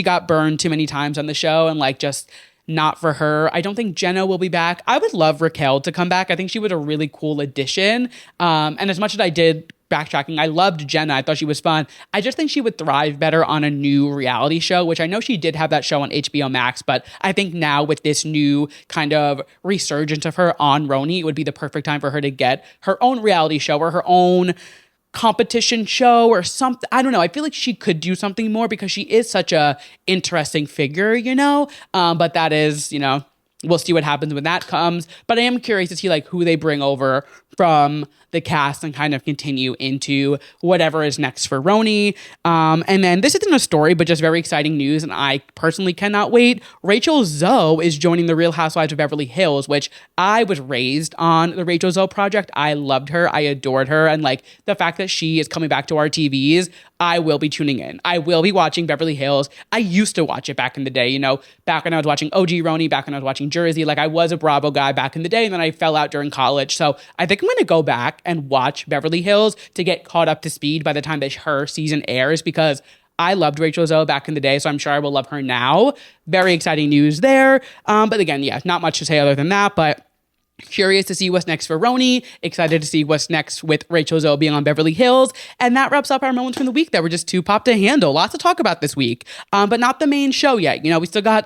got burned too many times on the show and like just not for her. I don't think Jenna will be back. I would love Raquel to come back. I think she was a really cool addition. And as much as I did backtracking, I loved Jenna. I thought she was fun. I just think she would thrive better on a new reality show, which I know she did have that show on HBO Max, but I think now with this new kind of resurgence of her on RHONY, it would be the perfect time for her to get her own reality show or her own competition show or something. I don't know. I feel like she could do something more because she is such a interesting figure, but that is, we'll see what happens when that comes. But I am curious to see like who they bring over from the cast and kind of continue into whatever is next for RHONY. And then this isn't a story, but just very exciting news. And I personally cannot wait. Rachel Zoe is joining the Real Housewives of Beverly Hills, which I was raised on the Rachel Zoe project. I loved her. I adored her. And like the fact that she is coming back to our TVs, I will be tuning in. I will be watching Beverly Hills. I used to watch it back in the day, back when I was watching OG RHONY, back when I was watching Jersey. Like I was a Bravo guy back in the day, and then I fell out during college. So I think I'm going to go back and watch Beverly Hills to get caught up to speed by the time that her season airs, because I loved Rachel Zoe back in the day, so I'm sure I will love her now. Very exciting news there. But again, not much to say other than that, but curious to see what's next for RHONY. Excited to see what's next with Rachel Zoe being on Beverly Hills. And that wraps up our moments from the week that were just too pop to handle. Lots to talk about this week, but not the main show yet. We still have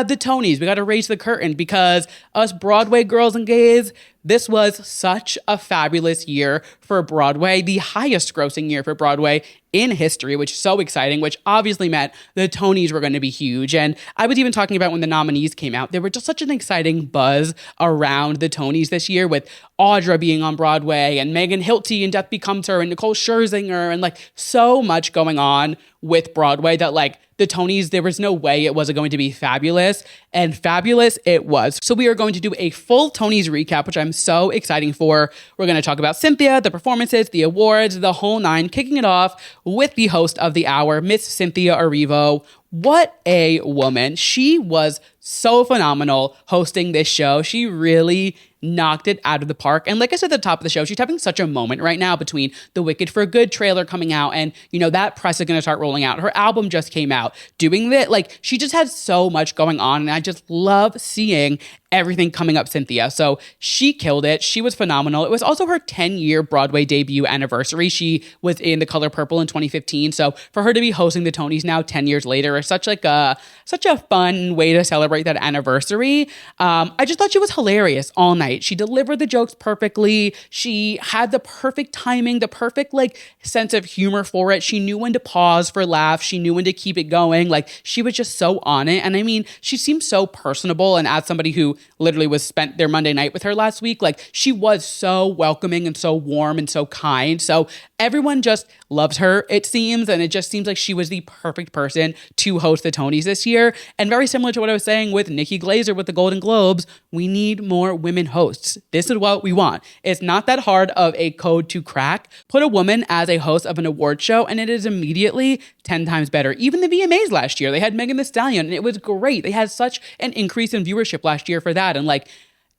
the Tonys. We got to raise the curtain because us Broadway girls and gays, this was such a fabulous year for Broadway, the highest grossing year for Broadway in history, which is so exciting, which obviously meant the Tonys were going to be huge. And I was even talking about when the nominees came out, there were just such an exciting buzz around the Tonys this year, with Audra being on Broadway and Megan Hilty and Death Becomes Her and Nicole Scherzinger, and like so much going on with Broadway that like the Tonys, there was no way it wasn't going to be fabulous, and fabulous it was. So we are going to do a full Tonys recap, which I'm so excited for. We're going to talk about Cynthia, the performances, the awards, the whole nine, kicking it off with the host of the hour, Miss Cynthia Erivo. What a woman. She was so phenomenal hosting this show. She really knocked it out of the park. And like I said at the top of the show, she's having such a moment right now between the Wicked for Good trailer coming out and, that press is going to start rolling out. Her album just came out. Doing that, like, she just had so much going on. And I just love seeing everything coming up Cynthia. So she killed it. She was phenomenal. It was also her 10-year Broadway debut anniversary. She was in The Color Purple in 2015. So for her to be hosting the Tonys now 10 years later year. Such a fun way to celebrate that anniversary. I just thought she was hilarious all night. She delivered the jokes perfectly. She had the perfect timing, the perfect like sense of humor for it. She knew when to pause for laughs. She knew when to keep it going. Like she was just so on it. And I mean, she seemed so personable. And as somebody who literally was spent their Monday night with her last week, like she was so welcoming and so warm and so kind. So everyone just loves her, it seems. And it just seems like she was the perfect person to host the Tonys this year. And very similar to what I was saying with Nikki Glaser with the Golden Globes, we need more women hosts. This is what we want. It's not that hard of a code to crack. Put a woman as a host of an award show and it is immediately 10 times better. Even the VMAs last year, they had Megan Thee Stallion and it was great. They had such an increase in viewership last year for that. And like,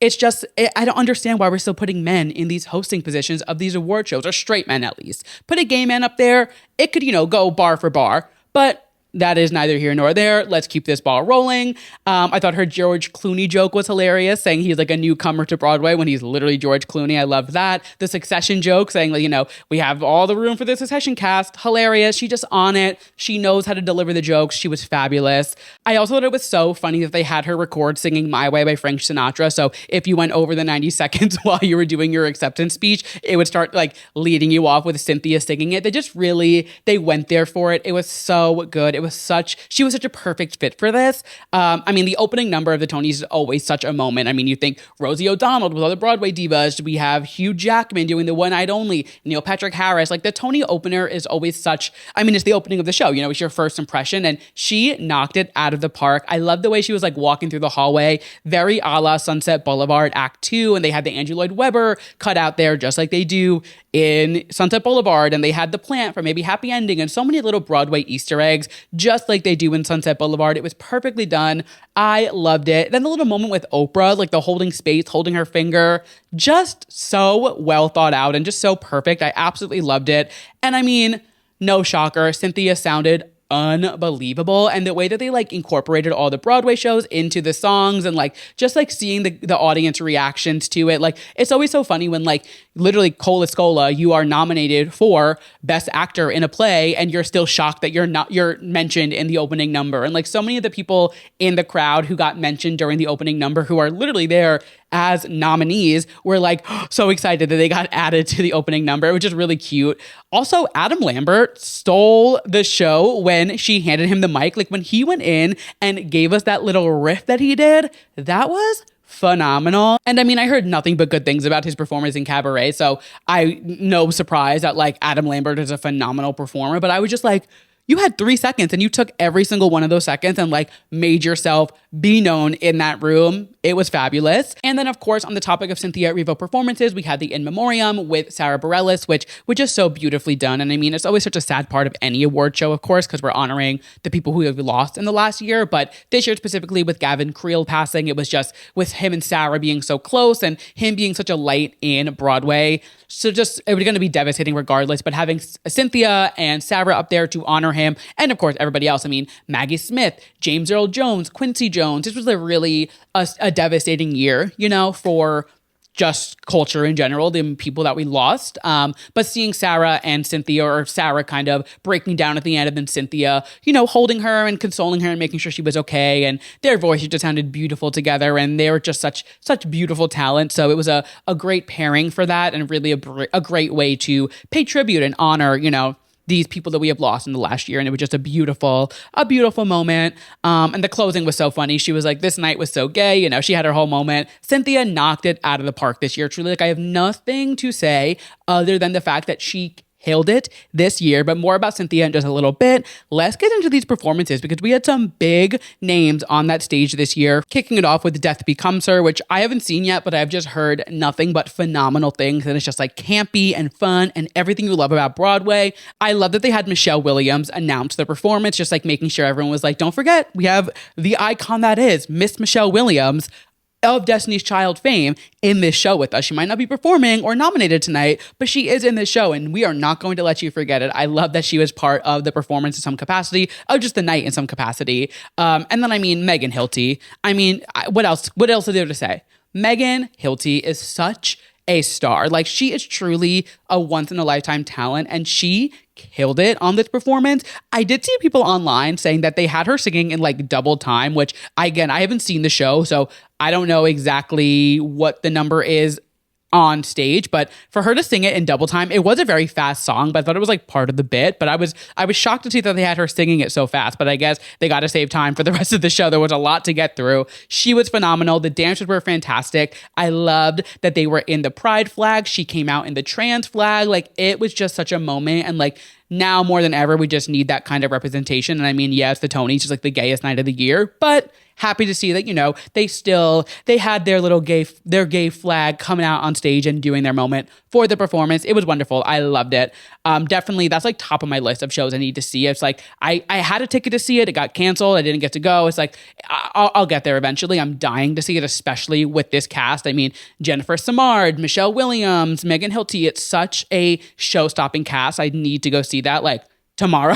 it's just, I don't understand why we're still putting men in these hosting positions of these award shows, or straight men at least. Put a gay man up there, it could, go bar for bar, but that is neither here nor there. Let's keep this ball rolling. I thought her George Clooney joke was hilarious, saying he's like a newcomer to Broadway when he's literally George Clooney. I loved that. The Succession joke, saying like, we have all the room for the Succession cast. Hilarious. She just on it. She knows how to deliver the jokes. She was fabulous. I also thought it was so funny that they had her record singing My Way by Frank Sinatra. So if you went over the 90 seconds while you were doing your acceptance speech, it would start like leading you off with Cynthia singing it. They went there for it. It was so good. She was such a perfect fit for this. The opening number of the Tonys is always such a moment. I mean, you think Rosie O'Donnell with all the Broadway divas. We have Hugh Jackman doing the One Night Only, Neil Patrick Harris. Like the Tony opener is always it's the opening of the show, it's your first impression. And she knocked it out of the park. I love the way she was like walking through the hallway, very a la Sunset Boulevard Act 2. And they had the Andrew Lloyd Webber cut out there just like they do in Sunset Boulevard. And they had the plant for maybe Happy Ending and so many little Broadway Easter eggs, just like they do in Sunset Boulevard. It was perfectly done. I loved it. Then the little moment with Oprah, like the holding space, holding her finger, just so well thought out and just so perfect. I absolutely loved it. And no shocker, Cynthia sounded unbelievable. And the way that they like incorporated all the Broadway shows into the songs and like just like seeing the audience reactions to it. Like it's always so funny when like literally Cole Escola, you are nominated for Best Actor in a play and you're still shocked that you're mentioned in the opening number. And like so many of the people in the crowd who got mentioned during the opening number who are literally there as nominees were like so excited that they got added to the opening number, which is really cute. Also, Adam Lambert stole the show when she handed him the mic. Like when he went in and gave us that little riff that he did, that was phenomenal. And I heard nothing but good things about his performance in Cabaret. So no surprise that like Adam Lambert is a phenomenal performer, but I was just like, you had 3 seconds and you took every single one of those seconds and like made yourself be known in that room. It was fabulous. And then of course, on the topic of Cynthia Erivo performances, we had the In Memoriam with Sarah Bareilles, which is so beautifully done. And it's always such a sad part of any award show, of course, because we're honoring the people who have lost in the last year. But this year specifically with Gavin Creel passing, it was just with him and Sarah being so close and him being such a light in Broadway. So just, it was going to be devastating regardless, but having Cynthia and Sarah up there to honor him, and of course everybody else. Maggie Smith, James Earl Jones, Quincy Jones. This was a really a devastating year, for just culture in general, the people that we lost. But seeing Sarah and Cynthia, or Sarah kind of breaking down at the end, and then Cynthia, holding her and consoling her and making sure she was okay. And their voices just sounded beautiful together, and they were just such beautiful talent. So it was a great pairing for that, and really a great way to pay tribute and honor, these people that we have lost in the last year. And it was just a beautiful moment. And the closing was so funny. She was like, this night was so gay. She had her whole moment. Cynthia knocked it out of the park this year. Truly, like I have nothing to say other than the fact that she killed it this year, but more about Cynthia in just a little bit. Let's get into these performances because we had some big names on that stage this year, kicking it off with Death Becomes Her, which I haven't seen yet, but I've just heard nothing but phenomenal things. And it's just like campy and fun and everything you love about Broadway. I love that they had Michelle Williams announce the performance, just like making sure everyone was like, don't forget, we have the icon that is Miss Michelle Williams of Destiny's Child fame in this show with us. She might not be performing or nominated tonight, but she is in this show and we are not going to let you forget it. I love that she was part of the performance in some capacity, of just the night in some capacity. And then Megan Hilty. What else is there to say? Megan Hilty is such a star. Like, she is truly a once in a lifetime talent, and she killed it on this performance. I did see people online saying that they had her singing in like double time, which again, I haven't seen the show, so I don't know exactly what the number is on stage, but for her to sing it in double time, it was a very fast song, but I thought it was like part of the bit. But I was shocked to see that they had her singing it so fast, but I guess they got to save time for the rest of the show. There was a lot to get through. She was phenomenal. The dancers were fantastic. I loved that they were in the pride flag. She came out in the trans flag. Like, it was just such a moment. And like, now more than ever, we just need that kind of representation. And I mean, yes, the Tonys is like the gayest night of the year, but happy to see that, you know, they had their little gay flag coming out on stage and doing their moment for the performance. It was wonderful. I loved it. Definitely, that's like top of my list of shows I need to see. It's like, I had a ticket to see it. It got canceled. I didn't get to go. It's like, I'll get there eventually. I'm dying to see it, especially with this cast. I mean, Jennifer Samard, Michelle Williams, Megan Hilty. It's such a show-stopping cast. I need to go see that, like, tomorrow.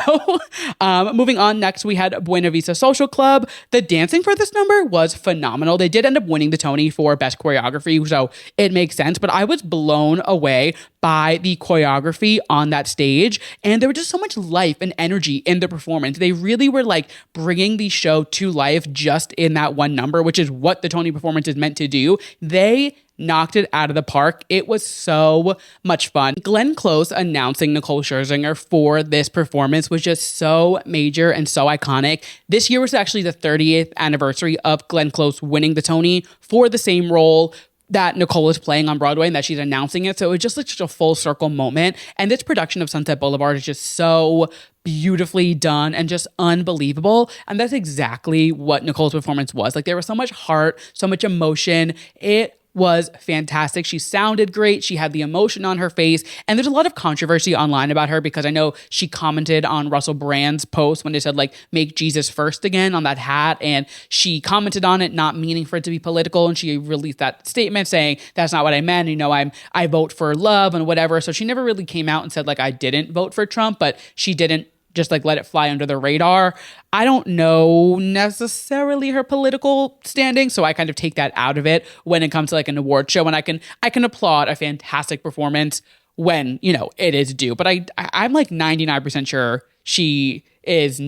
Moving on, next we had Buena Vista Social Club. The dancing for this number was phenomenal. They did end up winning the Tony for best choreography, so it makes sense, but I was blown away by the choreography on that stage, and there was just so much life and energy in the performance. They really were like bringing the show to life just in that one number, which is what the Tony performance is meant to do. They knocked it out of the park. It was so much fun. Glenn Close announcing Nicole Scherzinger for this performance was just so major and so iconic. This year was actually the 30th anniversary of Glenn Close winning the Tony for the same role that Nicole is playing on Broadway and that she's announcing it. So it was just like such a full circle moment. And this production of Sunset Boulevard is just so beautifully done and just unbelievable. And that's exactly what Nicole's performance was. Like, there was so much heart, so much emotion. It was fantastic. She sounded great. She had the emotion on her face. And there's a lot of controversy online about her because I know she commented on Russell Brand's post when they said, like, make Jesus first again on that hat. And she commented on it, not meaning for it to be political. And she released that statement saying, that's not what I meant. You know, I vote for love and whatever. So she never really came out and said, like, I didn't vote for Trump, but she didn't just like let it fly under the radar. I don't know necessarily her political standing, so I kind of take that out of it when it comes to like an award show, and I can applaud a fantastic performance when, you know, it is due. But I'm like 99% sure she did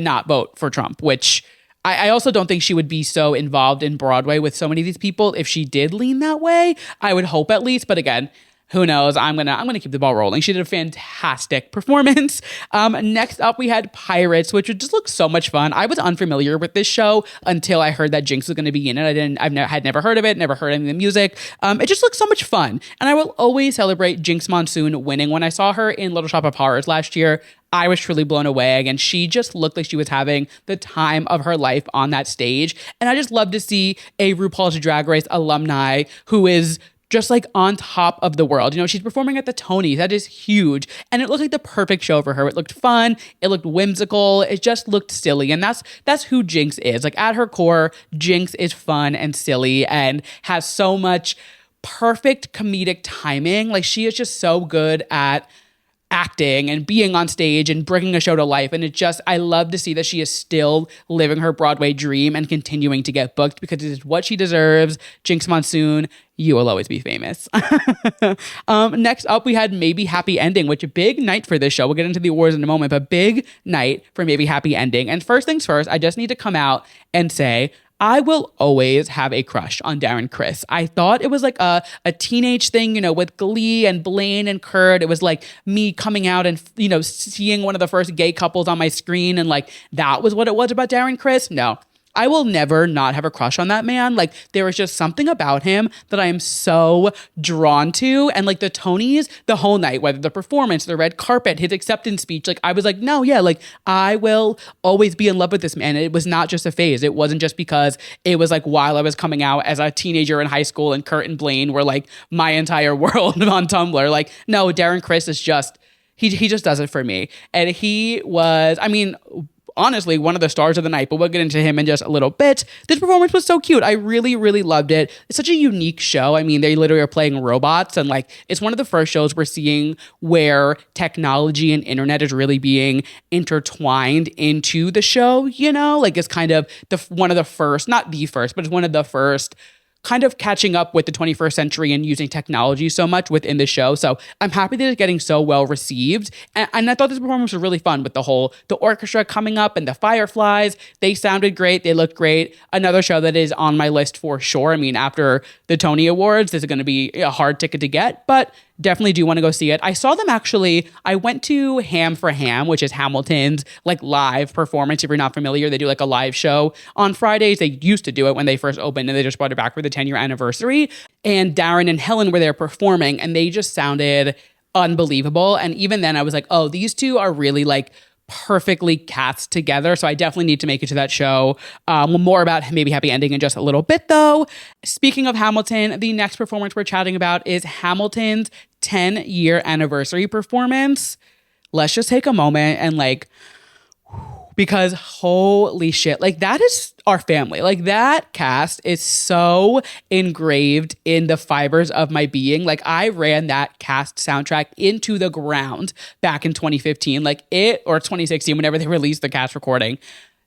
not vote for Trump, which I also don't think she would be so involved in Broadway with so many of these people if she did lean that way. I would hope at least, but again, who knows? I'm gonna keep the ball rolling. She did a fantastic performance. Next up, we had Pirates, which just looked so much fun. I was unfamiliar with this show until I heard that Jinx was going to be in it. Had never heard of it, never heard any of the music. It just looked so much fun, and I will always celebrate Jinx Monsoon winning. When I saw her in Little Shop of Horrors last year, I was truly blown away. Again, she just looked like she was having the time of her life on that stage, and I just love to see a RuPaul's Drag Race alumni who is just like on top of the world. You know, she's performing at the Tonys. That is huge. And it looked like the perfect show for her. It looked fun. It looked whimsical. It just looked silly. And that's who Jinx is. Like, at her core, Jinx is fun and silly and has so much perfect comedic timing. Like, she is just so good at acting and being on stage and bringing a show to life. And I love to see that she is still living her Broadway dream and continuing to get booked because it is what she deserves. Jinx Monsoon, you will always be famous. Next up, we had Maybe Happy Ending, which a big night for this show. We'll get into the awards in a moment, but big night for Maybe Happy Ending. And first things first, I just need to come out and say, I will always have a crush on Darren Criss. I thought it was like a teenage thing, you know, with Glee and Blaine and Kurt. It was like me coming out and, you know, seeing one of the first gay couples on my screen, and like that was what it was about Darren Criss. No, I will never not have a crush on that man. Like, there is just something about him that I am so drawn to. And like the Tonys, the whole night, whether the performance, the red carpet, his acceptance speech, like I was like, no, yeah, like I will always be in love with this man. And it was not just a phase. It wasn't just because it was like while I was coming out as a teenager in high school and Kurt and Blaine were like my entire world on Tumblr. Like, no, Darren Criss is just, he just does it for me. And he was, I mean, honestly, one of the stars of the night, but we'll get into him in just a little bit. This performance was so cute. I really, really loved it. It's such a unique show. I mean, they literally are playing robots, and like, it's one of the first shows we're seeing where technology and internet is really being intertwined into the show, you know? Like, it's kind of one of the first, not the first, but it's one of the first kind of catching up with the 21st century and using technology so much within the show. So I'm happy that it's getting so well received. And I thought this performance was really fun with the orchestra coming up and the fireflies. They sounded great. They looked great. Another show that is on my list for sure. I mean, after the Tony Awards, this is going to be a hard ticket to get, but definitely do want to go see it. I saw them actually. I went to Ham for Ham, which is Hamilton's like live performance. If you're not familiar, they do like a live show on Fridays. They used to do it when they first opened, and they just brought it back for the 10-year anniversary. And Darren and Helen were there performing, and they just sounded unbelievable. And even then I was like, oh, these two are really like perfectly cast together. So I definitely need to make it to that show. More about maybe Happy Ending in just a little bit though. Speaking of Hamilton, the next performance we're chatting about is Hamilton's 10-year anniversary performance. Let's just take a moment and like, because holy shit, like that is our family. Like that cast is so engraved in the fibers of my being. Like I ran that cast soundtrack into the ground back in 2015, or 2016, whenever they released the cast recording.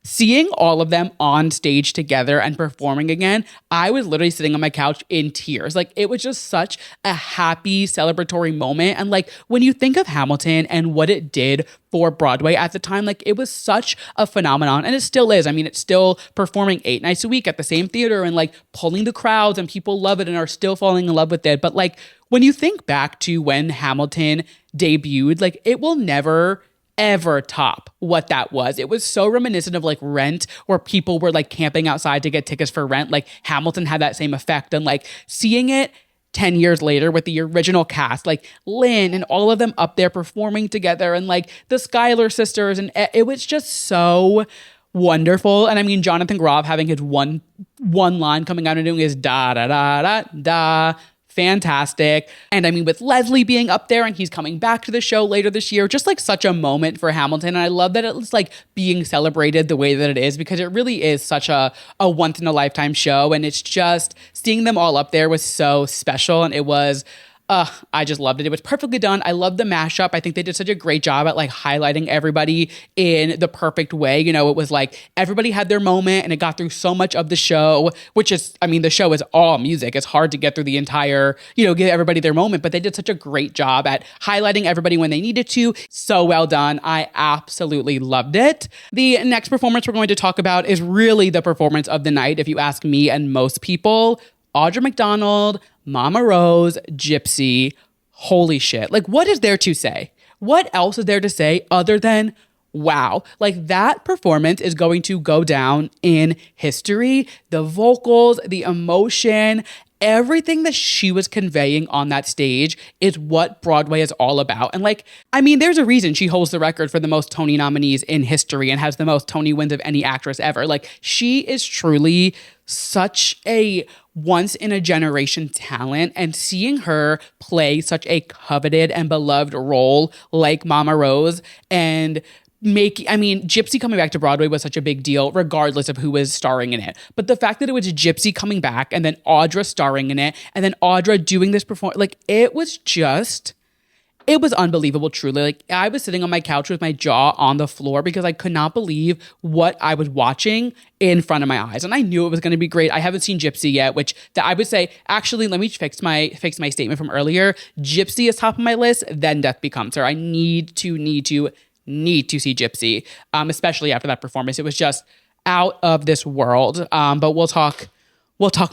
Seeing all of them on stage together and performing again, I was literally sitting on my couch in tears. Like it was just such a happy celebratory moment. And like when you think of Hamilton and what it did for Broadway at the time, like it was such a phenomenon, and it still is. I mean, it's still performing 8 nights a week at the same theater and like pulling the crowds, and people love it and are still falling in love with it. But like when you think back to when Hamilton debuted, like it will never ever top what that was. It was so reminiscent of like Rent, where people were like camping outside to get tickets for Rent. Like Hamilton had that same effect, and like seeing it 10 years later with the original cast, like Lynn and all of them up there performing together, and like the Schuyler sisters, and it was just so wonderful. And I mean, Jonathan Groff having his one line coming out and doing his da da da da da, fantastic. And I mean, with Leslie being up there and he's coming back to the show later this year, just like such a moment for Hamilton. And I love that it's like being celebrated the way that it is, because it really is such a once in a lifetime show. And it's just seeing them all up there was so special. And it was, I just loved it. It was perfectly done. I love the mashup. I think they did such a great job at like highlighting everybody in the perfect way. You know, it was like everybody had their moment, and it got through so much of the show, which is, I mean, the show is all music. It's hard to get through the entire, give everybody their moment, but they did such a great job at highlighting everybody when they needed to. So well done. I absolutely loved it. The next performance we're going to talk about is really the performance of the night, if you ask me and most people. Audra McDonald, Mama Rose, Gypsy. Holy shit. Like, what is there to say? What else is there to say other than wow? Like, that performance is going to go down in history. The vocals, the emotion, everything that she was conveying on that stage is what Broadway is all about. And like, I mean, there's a reason she holds the record for the most Tony nominees in history and has the most Tony wins of any actress ever. Like, she is truly such a once in a generation talent, and seeing her play such a coveted and beloved role like Mama Rose and Gypsy coming back to Broadway was such a big deal, regardless of who was starring in it. But the fact that it was Gypsy coming back and then Audra starring in it, and then Audra doing this performance, like it was unbelievable, truly. Like I was sitting on my couch with my jaw on the floor because I could not believe what I was watching in front of my eyes. And I knew it was going to be great. I haven't seen Gypsy yet, which that I would say, actually, let me fix my statement from earlier. Gypsy is top of my list, then Death Becomes Her. I need to see Gypsy, especially after that performance. It was just out of this world. But we'll talk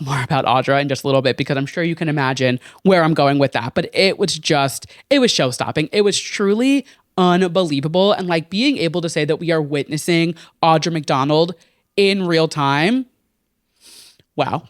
more about Audra in just a little bit, because I'm sure you can imagine where I'm going with that. But it was show-stopping. It was truly unbelievable. And like being able to say that we are witnessing Audra McDonald in real time. Wow.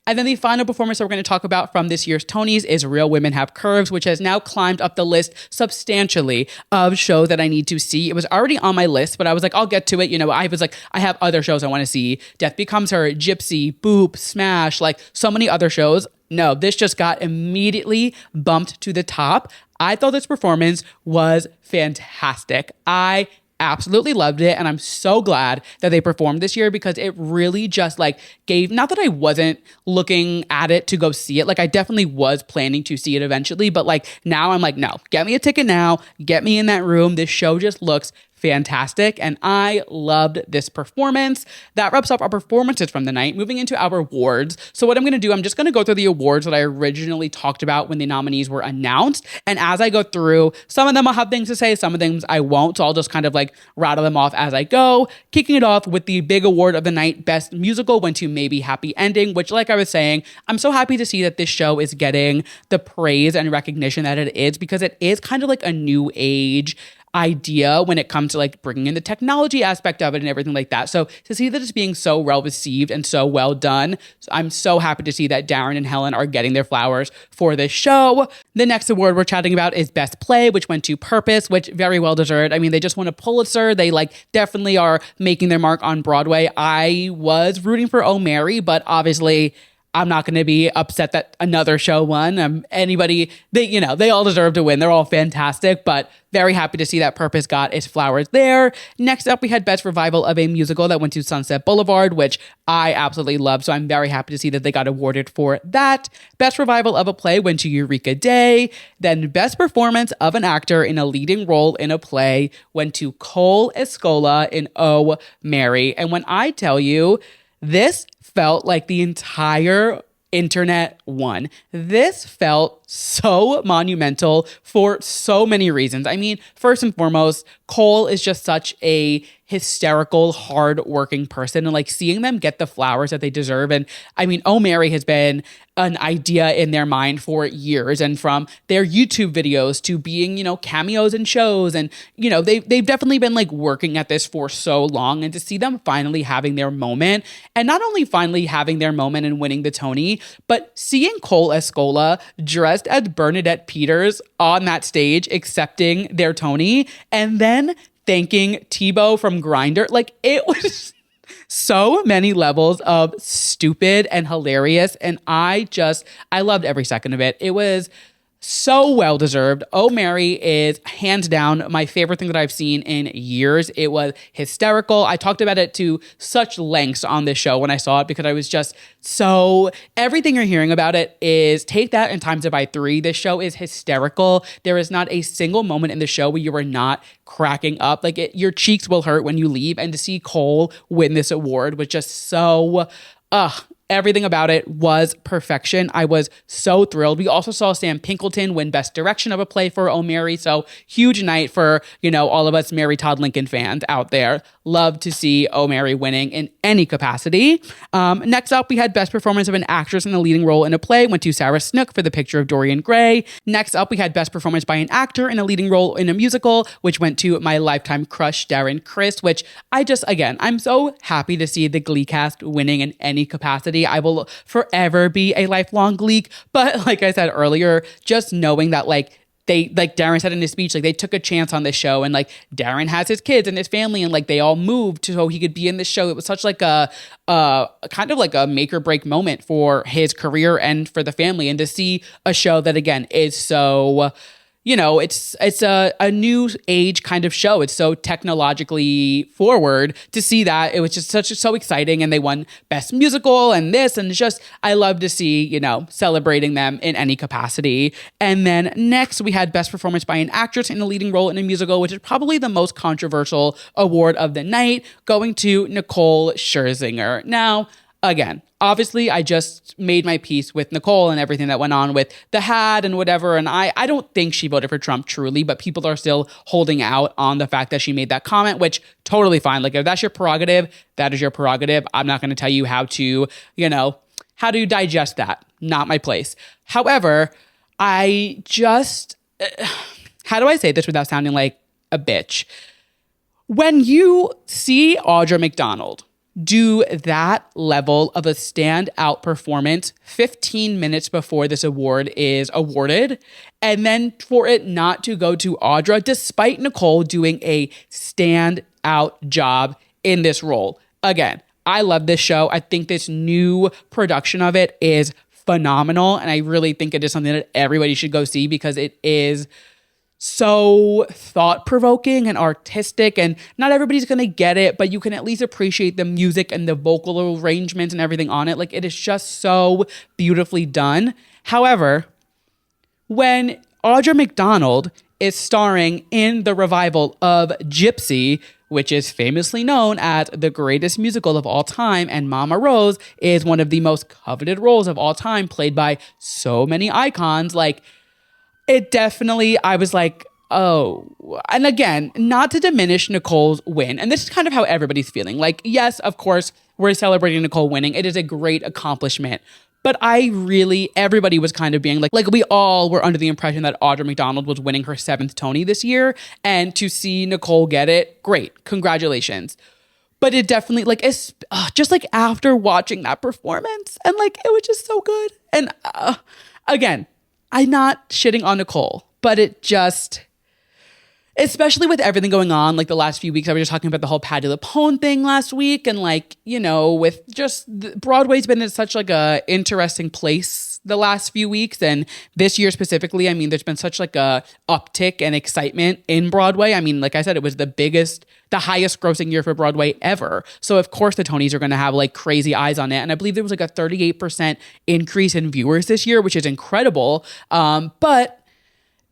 And then the final performance that we're going to talk about from this year's Tonys is Real Women Have Curves, which has now climbed up the list substantially of shows that I need to see. It was already on my list, but I was like, I'll get to it. I have other shows I want to see. Death Becomes Her, Gypsy, Boop, Smash, like so many other shows. No, this just got immediately bumped to the top. I thought this performance was fantastic. I absolutely loved it, and I'm so glad that they performed this year, because it really just like gave, not that I wasn't looking at it to go see it, like I definitely was planning to see it eventually, but like now I'm like, no, get me a ticket now, get me in that room. This show just looks fantastic. And I loved this performance. That wraps up our performances from the night. Moving into our awards. So what I'm going to do, I'm just going to go through the awards that I originally talked about when the nominees were announced. And as I go through, some of them I'll have things to say, some of them I won't. So I'll just kind of like rattle them off as I go. Kicking it off with the big award of the night, Best Musical, went to Maybe Happy Ending, which, like I was saying, I'm so happy to see that this show is getting the praise and recognition that it is, because it is kind of like a new age idea when it comes to like bringing in the technology aspect of it and everything like that. So to see that it's being so well received and so well done, I'm so happy to see that Darren and Helen are getting their flowers for this show. The next award we're chatting about is Best Play, which went to Purpose, which very well deserved. I mean, they just won a Pulitzer. They like definitely are making their mark on Broadway. I was rooting for Oh Mary, but obviously I'm not going to be upset that another show won. They all deserve to win. They're all fantastic, but very happy to see that Purpose got its flowers there. Next up, we had Best Revival of a Musical that went to Sunset Boulevard, which I absolutely love. So I'm very happy to see that they got awarded for that. Best Revival of a Play went to Eureka Day. Then Best Performance of an Actor in a Leading Role in a Play went to Cole Escola in Oh Mary. And when I tell you, this felt like the entire internet won. This felt so monumental for so many reasons. I mean, first and foremost, Cole is just such a hysterical, hard-working person, and like seeing them get the flowers that they deserve. And I mean, Oh Mary has been an idea in their mind for years, and from their YouTube videos to being, cameos in shows, and they've definitely been like working at this for so long. And to see them finally having their moment, and not only finally having their moment and winning the Tony, but seeing Cole Escola dressed as Bernadette Peters on that stage accepting their Tony, and then thanking Tebow from Grindr. Like, it was so many levels of stupid and hilarious. And I loved every second of it. It was so well deserved. Oh Mary is hands down my favorite thing that I've seen in years. It was hysterical. I talked about it to such lengths on this show when I saw it, because I was just everything you're hearing about it is take that and times it by 3. This show is hysterical. There is not a single moment in the show where you are not cracking up. Like, your cheeks will hurt when you leave. And to see Cole win this award was just so, everything about it was perfection. I was so thrilled. We also saw Sam Pinkleton win Best Direction of a Play for Oh Mary. So huge night for, all of us Mary Todd Lincoln fans out there. Love to see Oh Mary winning in any capacity. Next up, we had Best Performance of an Actress in a Leading Role in a Play went to Sarah Snook for The Picture of Dorian Gray. Next up, we had Best Performance by an Actor in a Leading Role in a Musical, which went to my lifetime crush, Darren Criss, which I'm so happy to see the Glee cast winning in any capacity. I will forever be a lifelong Gleek. But like I said earlier, just knowing that they, like Darren said in his speech, like they took a chance on this show, and like Darren has his kids and his family, and like they all moved so he could be in this show. It was such like a kind of like a make or break moment for his career and for the family. And to see a show that again is so, it's a new age kind of show. It's so technologically forward. To see that, it was just so exciting. And they won Best Musical and this, and it's just, I love to see, celebrating them in any capacity. And then next we had Best Performance by an Actress in a Leading Role in a Musical, which is probably the most controversial award of the night, going to Nicole Scherzinger. Now, again, obviously, I just made my peace with Nicole and everything that went on with the hat and whatever. And I don't think she voted for Trump truly, but people are still holding out on the fact that she made that comment, which totally fine. Like, if that's your prerogative, that is your prerogative. I'm not going to tell you how to digest that. Not my place. However, I just, how do I say this without sounding like a bitch? When you see Audra McDonald do that level of a standout performance 15 minutes before this award is awarded, and then for it not to go to Audra, despite Nicole doing a standout job in this role. Again, I love this show. I think this new production of it is phenomenal, and I really think it is something that everybody should go see, because it is so thought-provoking and artistic, and not everybody's gonna get it, but you can at least appreciate the music and the vocal arrangements and everything on it. Like, it is just so beautifully done. However, when Audra McDonald is starring in the revival of Gypsy, which is famously known as the greatest musical of all time. And Mama Rose is one of the most coveted roles of all time, played by so many icons. Like, it definitely, I was like, oh. And again, not to diminish Nicole's win. And this is kind of how everybody's feeling. Like, yes, of course, we're celebrating Nicole winning. It is a great accomplishment. But everybody was kind of being like we all were under the impression that Audra McDonald was winning her 7th Tony this year. And to see Nicole get it, great, congratulations. But it definitely, like, it's just like after watching that performance, and like, it was just so good. And again, I'm not shitting on Nicole, but it just, especially with everything going on, like the last few weeks, I was just talking about the whole Patti LuPone thing last week. And like, you know, with just Broadway's been in such like a interesting place the last few weeks. And this year specifically, I mean, there's been such like a uptick and excitement in Broadway. I mean, like I said, it was the highest grossing year for Broadway ever. So of course the Tonys are going to have like crazy eyes on it. And I believe there was like a 38% increase in viewers this year, which is incredible. But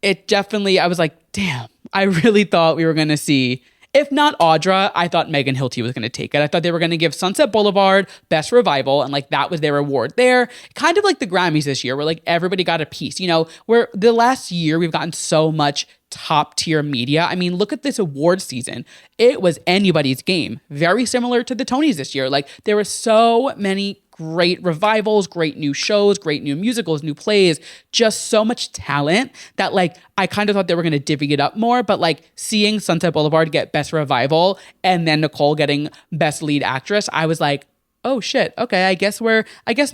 it definitely, I was like, damn, I really thought we were going to see, if not Audra, I thought Megan Hilty was going to take it. I thought they were going to give Sunset Boulevard Best Revival, and like that was their award there. Kind of like the Grammys this year, where like everybody got a piece. You know, where the last year we've gotten so much top tier media. I mean, look at this award season. It was anybody's game. Very similar to the Tonys this year. Like, there were so many great revivals, great new shows, great new musicals, new plays, just so much talent that like I kind of thought they were going to divvy it up more. But like seeing Sunset Boulevard get Best Revival and then Nicole getting Best Lead Actress, I was like, oh shit, okay, I guess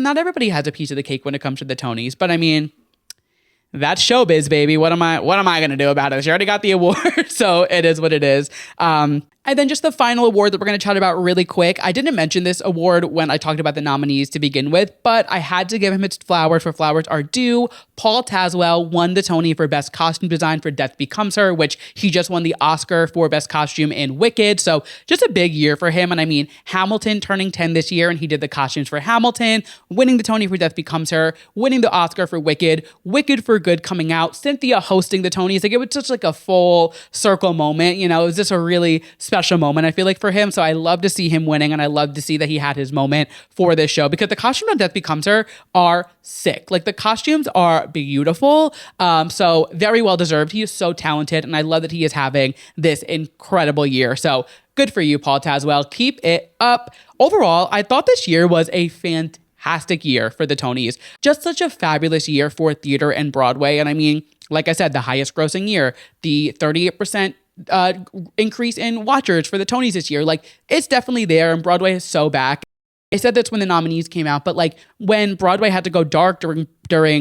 not everybody has a piece of the cake when it comes to the Tonys. But I mean, that's showbiz, baby. What am I going to do about it? She already got the award, so it is what it is. And then just the final award that we're going to chat about really quick. I didn't mention this award when I talked about the nominees to begin with, but I had to give him its flowers for flowers are due. Paul Tazewell won the Tony for Best Costume Design for Death Becomes Her, which he just won the Oscar for Best Costume in Wicked. So just a big year for him. And I mean, Hamilton turning 10 this year, and he did the costumes for Hamilton, winning the Tony for Death Becomes Her, winning the Oscar for Wicked, Wicked for Good coming out, Cynthia hosting the Tonys. Like, it was just like a full circle moment. You know, it was just a really special moment, I feel like, for him. So I love to see him winning, and I love to see that he had his moment for this show, because the costumes on Death Becomes Her are sick. Like, the costumes are beautiful. So very well deserved. He is so talented, and I love that he is having this incredible year. So good for you, Paul Tazewell. Keep it up. Overall, I thought this year was a fantastic year for the Tonys. Just such a fabulous year for theater and Broadway. And I mean, like I said, the highest grossing year, the 38% increase in watchers for the Tonys this year. Like, it's definitely there, and Broadway is so back. I said that's when the nominees came out, but like when Broadway had to go dark during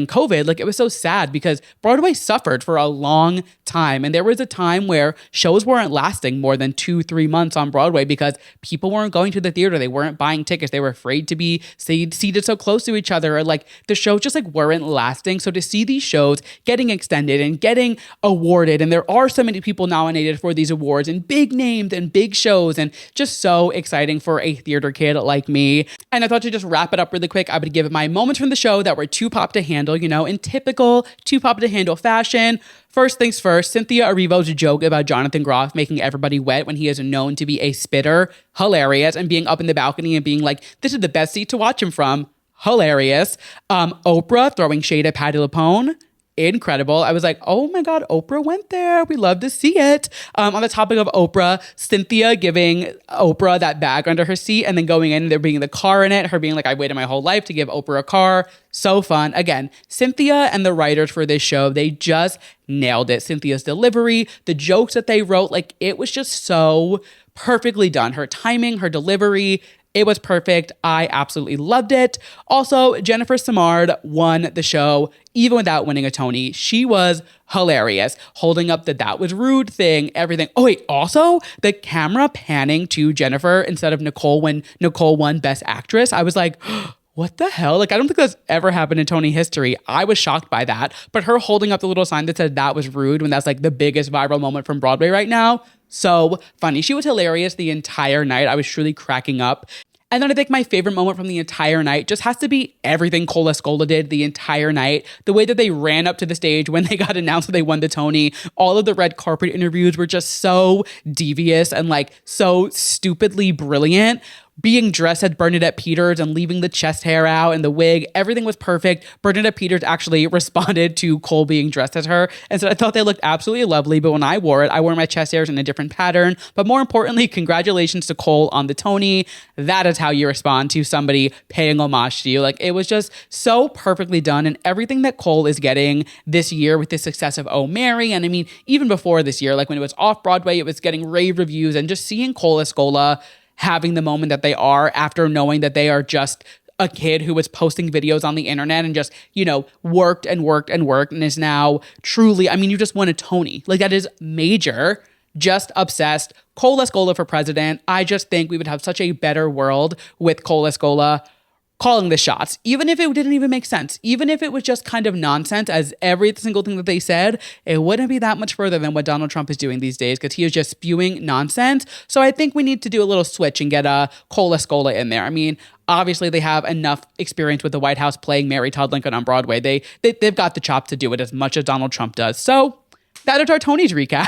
COVID, like, it was so sad because Broadway suffered for a long time. And there was a time where shows weren't lasting more than 2-3 months on Broadway because people weren't going to the theater. They weren't buying tickets. They were afraid to be seated so close to each other, or like the shows just like weren't lasting. So to see these shows getting extended and getting awarded, and there are so many people nominated for these awards and big names and big shows, and just so exciting for a theater kid like me. And I thought to just wrap it up really quick, I would give my moments from the show that were too pop to handle, you know, in typical too pop to handle fashion. First things first, Cynthia Erivo's joke about Jonathan Groff making everybody wet when he is known to be a spitter, hilarious, and being up in the balcony and being like, this is the best seat to watch him from, hilarious. Oprah throwing shade at Patti LuPone, incredible. I was like, oh my God, Oprah went there. We love to see it. On the topic of Oprah, Cynthia giving Oprah that bag under her seat and then going in and there being the car in it. Her being like, I waited my whole life to give Oprah a car. So fun. Again, Cynthia and the writers for this show, they just nailed it. Cynthia's delivery, the jokes that they wrote, like, it was just so perfectly done. Her timing, her delivery, it was perfect. I absolutely loved it. Also, Jennifer Simard won the show even without winning a Tony. She was hilarious, holding up the "that was rude" thing, everything. Oh wait, also the camera panning to Jennifer instead of Nicole when Nicole won Best Actress. I was like, what the hell? Like, I don't think that's ever happened in Tony history. I was shocked by that. But her holding up the little sign that said "that was rude" when that's like the biggest viral moment from Broadway right now. So funny. She was hilarious the entire night. I was truly cracking up. And then I think my favorite moment from the entire night just has to be everything Cole Escola did the entire night. The way that they ran up to the stage when they got announced that they won the Tony. All of the red carpet interviews were just so devious and like so stupidly brilliant. Being dressed as Bernadette Peters and leaving the chest hair out and the wig, everything was perfect. Bernadette Peters actually responded to Cole being dressed as her. And so I thought they looked absolutely lovely. But when I wore it, I wore my chest hairs in a different pattern. But more importantly, congratulations to Cole on the Tony. That is how you respond to somebody paying homage to you. Like, it was just so perfectly done. And everything that Cole is getting this year with the success of Oh Mary. And I mean, even before this year, like when it was off Broadway, it was getting rave reviews. And just seeing Cole Escola having the moment that they are after knowing that they are just a kid who was posting videos on the internet and just, you know, worked and worked and worked and is now truly, I mean, you just won a Tony. Like, that is major. Just obsessed. Cole Escola for president. I just think we would have such a better world with Cole Escola calling the shots, even if it didn't even make sense, even if it was just kind of nonsense as every single thing that they said, it wouldn't be that much further than what Donald Trump is doing these days because he is just spewing nonsense. So I think we need to do a little switch and get Cole Escola in there. I mean, obviously they have enough experience with the White House playing Mary Todd Lincoln on Broadway. They've got the chops to do it as much as Donald Trump does. So that is our Tony's recap.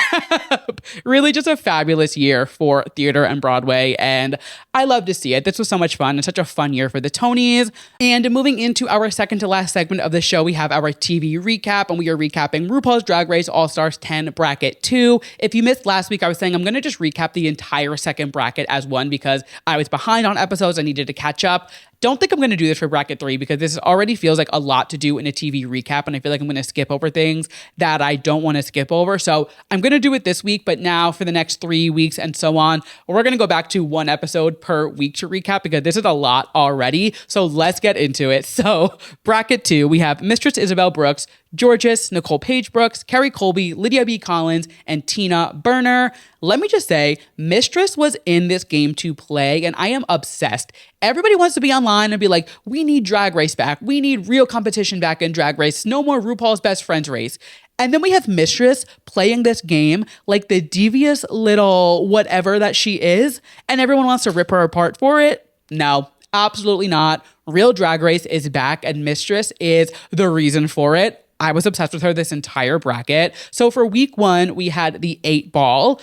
Really just a fabulous year for theater and Broadway, and I love to see it. This was so much fun and such a fun year for the Tonys. And moving into our second to last segment of the show, we have our TV recap, and we are recapping RuPaul's Drag Race All-Stars 10 Bracket 2. If you missed last week, I was saying I'm going to just recap the entire second bracket as one because I was behind on episodes. I needed to catch up. Don't think I'm going to do this for bracket 3 because this already feels like a lot to do in a TV recap. And I feel like I'm going to skip over things that I don't want to skip over. So I'm going to do it this week, but now for the next 3 weeks and so on, we're going to go back to one episode per week to recap because this is a lot already. So let's get into it. So bracket 2, we have Mistress Isabel Brooks, Georges, Nicole Page Brooks, Carrie Colby, Lydia B. Collins, and Tina Burner. Let me just say, Mistress was in this game to play, and I am obsessed. Everybody wants to be online and be like, we need Drag Race back. We need real competition back in Drag Race. No more RuPaul's Best Friends race. And then we have Mistress playing this game like the devious little whatever that she is, and everyone wants to rip her apart for it. No, absolutely not. Real Drag Race is back, and Mistress is the reason for it. I was obsessed with her this entire bracket. So for week 1, we had the 8 ball.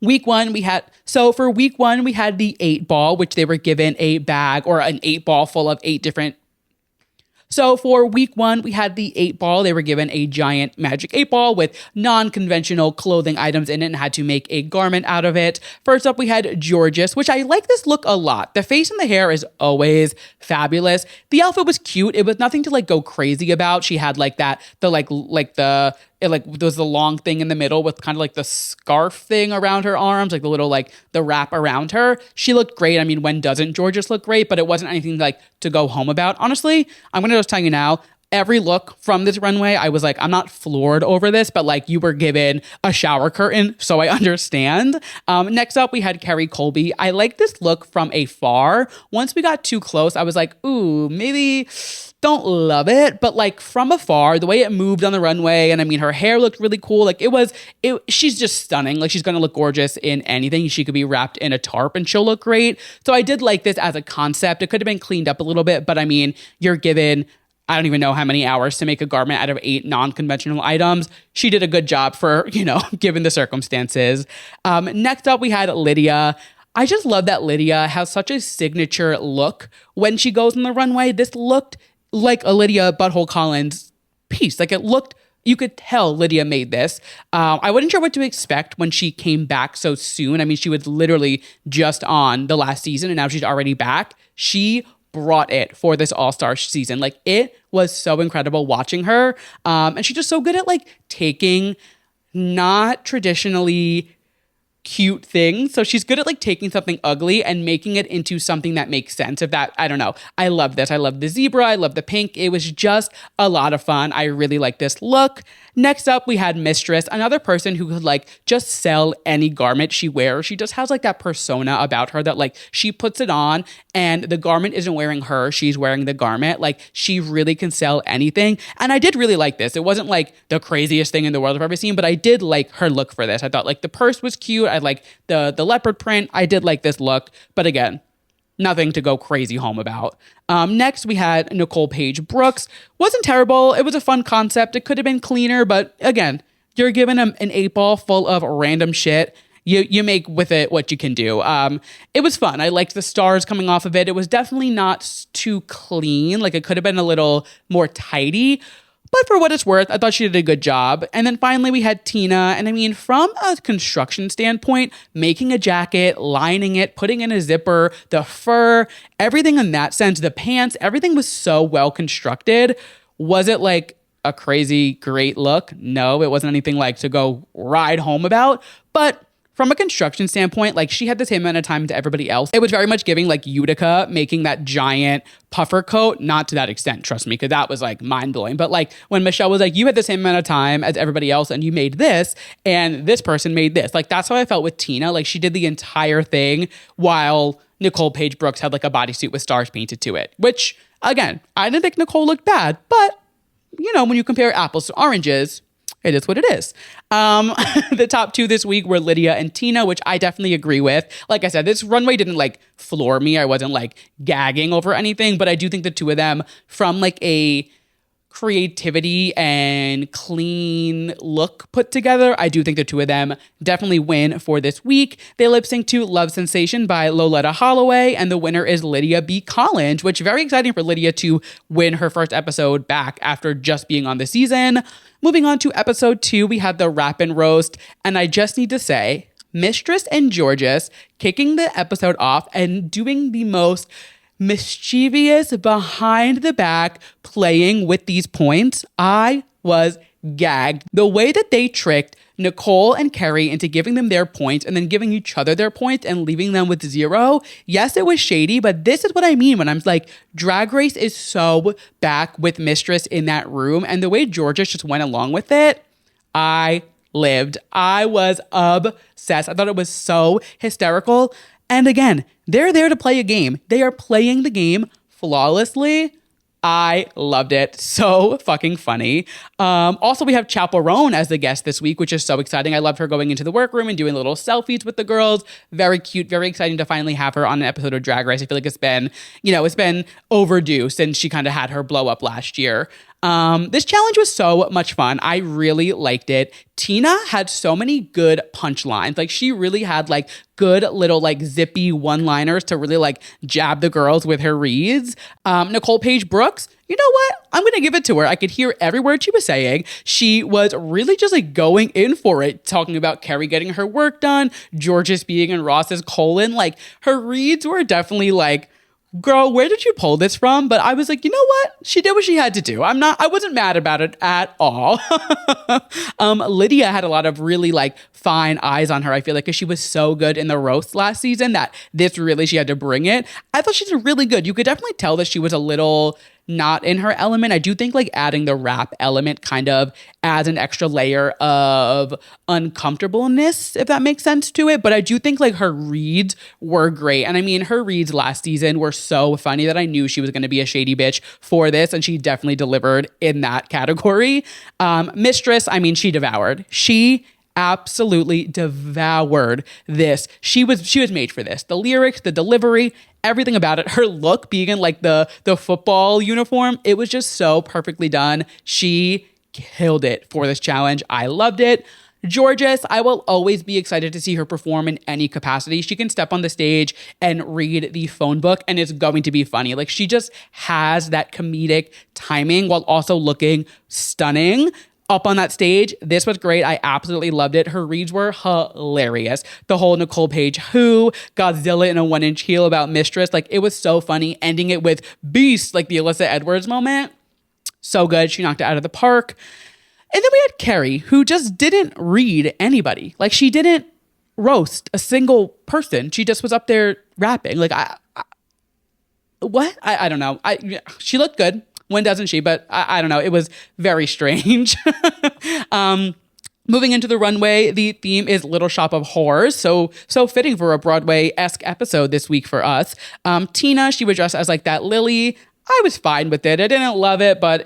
Week 1, we had the 8 ball, which they were given a bag or an 8 ball full of 8 different. So for week 1, we had the 8 ball. They were given a giant magic 8 ball with non-conventional clothing items in it and had to make a garment out of it. First up, we had Georges, which I like this look a lot. The face and the hair is always fabulous. The outfit was cute. It was nothing to like go crazy about. She had like that, there was the long thing in the middle with kind of like the scarf thing around her arms, like the little like the wrap around her. She looked great. I mean, when doesn't Georges look great? But it wasn't anything like to go home about. Honestly, I'm going to just tell you now, every look from this runway, I was like, I'm not floored over this, but like you were given a shower curtain, so I understand. Next up, we had Carrie Colby. I like this look from afar. Once we got too close, I was like, ooh, maybe don't love it, but like from afar, the way it moved on the runway, and I mean, her hair looked really cool. Like she's just stunning. Like she's gonna look gorgeous in anything. She could be wrapped in a tarp and she'll look great. So I did like this as a concept. It could have been cleaned up a little bit, but I mean, you're given, I don't even know how many hours to make a garment out of 8 non-conventional items. She did a good job for, given the circumstances. Next up, we had Lydia. I just love that Lydia has such a signature look when she goes on the runway. This looked like a Lydia Butthole Collins piece. Like it looked, you could tell Lydia made this. I wasn't sure what to expect when she came back so soon. I mean, she was literally just on the last season and now she's already back. She brought it for this All-Star season. Like it was so incredible watching her. And she's just so good at like taking not traditionally cute things. So she's good at like taking something ugly and making it into something that makes sense. If that, I don't know. I love this. I love the zebra. I love the pink. It was just a lot of fun. I really like this look. Next up, we had Mistress, another person who could like just sell any garment she wears. She just has like that persona about her that like she puts it on and the garment isn't wearing her. She's wearing the garment. Like she really can sell anything. And I did really like this. It wasn't like the craziest thing in the world I've ever seen, but I did like her look for this. I thought like the purse was cute. I like the leopard print. I did like this look, but again, nothing to go crazy home about. Next, we had Nicole Paige Brooks. Wasn't terrible. It was a fun concept. It could have been cleaner, but again, you're given an 8-ball full of random shit. You make with it what you can do. It was fun. I liked the stars coming off of it. It was definitely not too clean. Like, it could have been a little more tidy. But for what it's worth, I thought she did a good job. And then finally, we had Tina. And I mean, from a construction standpoint, making a jacket, lining it, putting in a zipper, the fur, everything in that sense, the pants, everything was so well constructed. Was it like a crazy great look? No, it wasn't anything like to go ride home about. But from a construction standpoint, like, she had the same amount of time to everybody else. It was very much giving like Utica making that giant puffer coat. Not to that extent, trust me, because that was like mind blowing. But like when Michelle was like, you had the same amount of time as everybody else and you made this and this person made this. Like, that's how I felt with Tina. Like, she did the entire thing while Nicole Paige Brooks had like a bodysuit with stars painted to it, which again, I didn't think Nicole looked bad, but you know, when you compare apples to oranges, it is what it is. The top two this week were Lydia and Tina, which I definitely agree with. Like I said, this runway didn't like floor me. I wasn't like gagging over anything, but I do think the two of them, from like a creativity and clean look put together, I do think the two of them definitely win for this week. They lip sync to Love Sensation by Loletta Holloway, and the winner is Lydia B. Collins, which very exciting for Lydia to win her first episode back after just being on the season. Moving on to episode 2, we had the Rap and Roast, and I just need to say, Mistress and Georges kicking the episode off and doing the most mischievous, behind the back playing with these points. I was gagged. The way that they tricked Nicole and Kerry into giving them their points and then giving each other their points and leaving them with 0. Yes, it was shady, but this is what I mean when I'm like, Drag Race is so back with Mistress in that room. And the way Georgia just went along with it, I lived. I was obsessed. I thought it was so hysterical. And again, they're there to play a game. They are playing the game flawlessly. I loved it. So fucking funny. Also, we have Chappell as the guest this week, which is so exciting. I loved her going into the workroom and doing little selfies with the girls. Very cute, very exciting to finally have her on an episode of Drag Race. I feel like it's been overdue since she kind of had her blow up last year. This challenge was so much fun. I really liked it. Tina had so many good punchlines. Like, she really had like good little like zippy one-liners to really like jab the girls with her reads. Nicole Paige Brooks, you know what? I'm going to give it to her. I could hear every word she was saying. She was really just like going in for it, talking about Kerry getting her work done, Georges being in Ross's colon. Like, her reads were definitely like, girl, where did you pull this from? But I was like, you know what? She did what she had to do. I wasn't mad about it at all. Lydia had a lot of really like fine eyes on her, I feel like, because she was so good in the roast last season that this really, she had to bring it. I thought she did really good. You could definitely tell that she was a little not in her element. I do think like adding the rap element kind of adds an extra layer of uncomfortableness, if that makes sense to it. But I do think like her reads were great. And I mean, her reads last season were so funny that I knew she was going to be a shady bitch for this. And she definitely delivered in that category. Mistress, I mean, she devoured. She absolutely devoured this. She was made for this. The lyrics, the delivery, everything about it. Her look being in like the football uniform, it was just so perfectly done. She killed it for this challenge. I loved it. Georges, I will always be excited to see her perform in any capacity. She can step on the stage and read the phone book and it's going to be funny. Like, she just has that comedic timing while also looking stunning up on that stage. This was great. I absolutely loved it. Her reads were hilarious. The whole Nicole Paige Godzilla in a 1-inch heel about Mistress. Like, it was so funny. Ending it with Beast, like the Alyssa Edwards moment. So good. She knocked it out of the park. And then we had Kerry, who just didn't read anybody. Like, she didn't roast a single person. She just was up there rapping. Like, what? I don't know. She looked good. When doesn't she? But I don't know. It was very strange. Moving into the runway, the theme is Little Shop of Horrors. So fitting for a Broadway-esque episode this week for us. Tina, she was dressed as like that Lily. I was fine with it. I didn't love it, but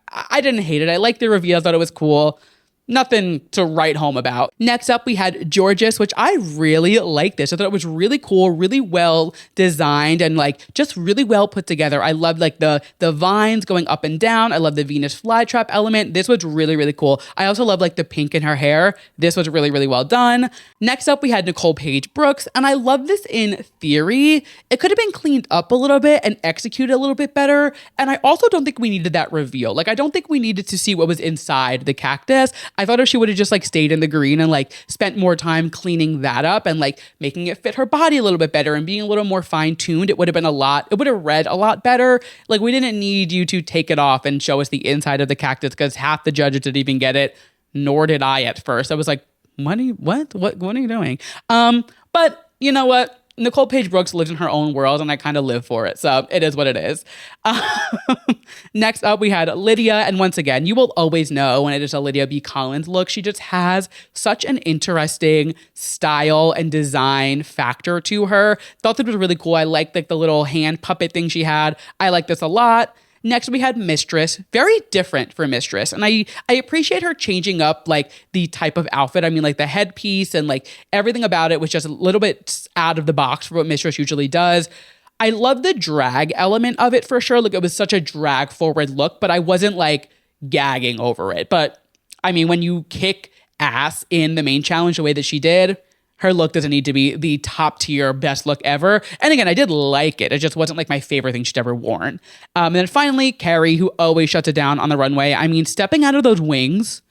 I didn't hate it. I liked the reveal. I thought it was cool. nothing to write home about. Next up, we had Gorgeous, which I really liked this. I thought it was really cool, really well designed, and like just really well put together. I loved like the vines going up and down. I love the Venus flytrap element. This was really, really cool. I also love like the pink in her hair. This was really, really well done. Next up, we had Nicole Paige Brooks, and I love this in theory. It could have been cleaned up a little bit and executed a little bit better. And I also don't think we needed that reveal. Like, I don't think we needed to see what was inside the cactus. I thought if she would have just like stayed in the green and like spent more time cleaning that up and like making it fit her body a little bit better and being a little more fine tuned, it would have been it would have read a lot better. Like, we didn't need you to take it off and show us the inside of the cactus because half the judges didn't even get it, nor did I at first. I was like, what are you doing? But you know what? Nicole Paige Brooks lives in her own world and I kind of live for it. So it is what it is. Next up, we had Lydia. And once again, you will always know when it is a Lydia B. Collins look. She just has such an interesting style and design factor to her. Thought that was really cool. I liked like the little hand puppet thing she had. I like this a lot. Next, we had Mistress. Very different for Mistress. And I appreciate her changing up like the type of outfit. I mean, like the headpiece and like everything about it was just a little bit out of the box for what Mistress usually does. I love the drag element of it for sure. Like, it was such a drag forward look, but I wasn't like gagging over it. But I mean, when you kick ass in the main challenge the way that she did, her look doesn't need to be the top tier best look ever. And again, I did like it. It just wasn't like my favorite thing she'd ever worn. And then finally, Carrie, who always shuts it down on the runway. I mean, stepping out of those wings,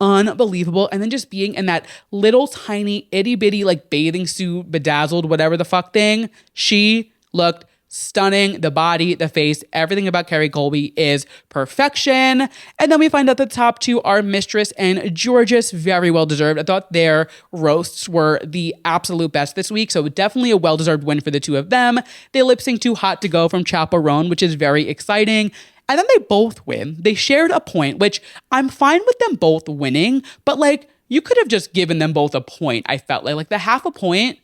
unbelievable. And then just being in that little tiny itty bitty like bathing suit, bedazzled, whatever the fuck thing. She looked stunning. The body, the face, everything about Carrie Colby is perfection. And then we find out the top two are Mistress and Gorgeous. Very well deserved. I thought their roasts were the absolute best this week. So definitely a well-deserved win for the two of them. They lip sync to Hot to Go from Chappell, which is very exciting. And then they both win. They shared a point, which I'm fine with them both winning, but like, you could have just given them both a point. I felt like the half a point,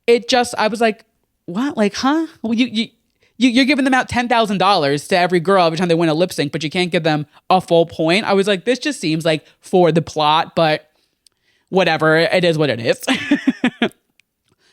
I was like, what? Like, huh? Well, you're giving them out $10,000 to every girl every time they win a lip sync, but you can't give them a full point. I was like, this just seems like for the plot, but whatever. It is what it is.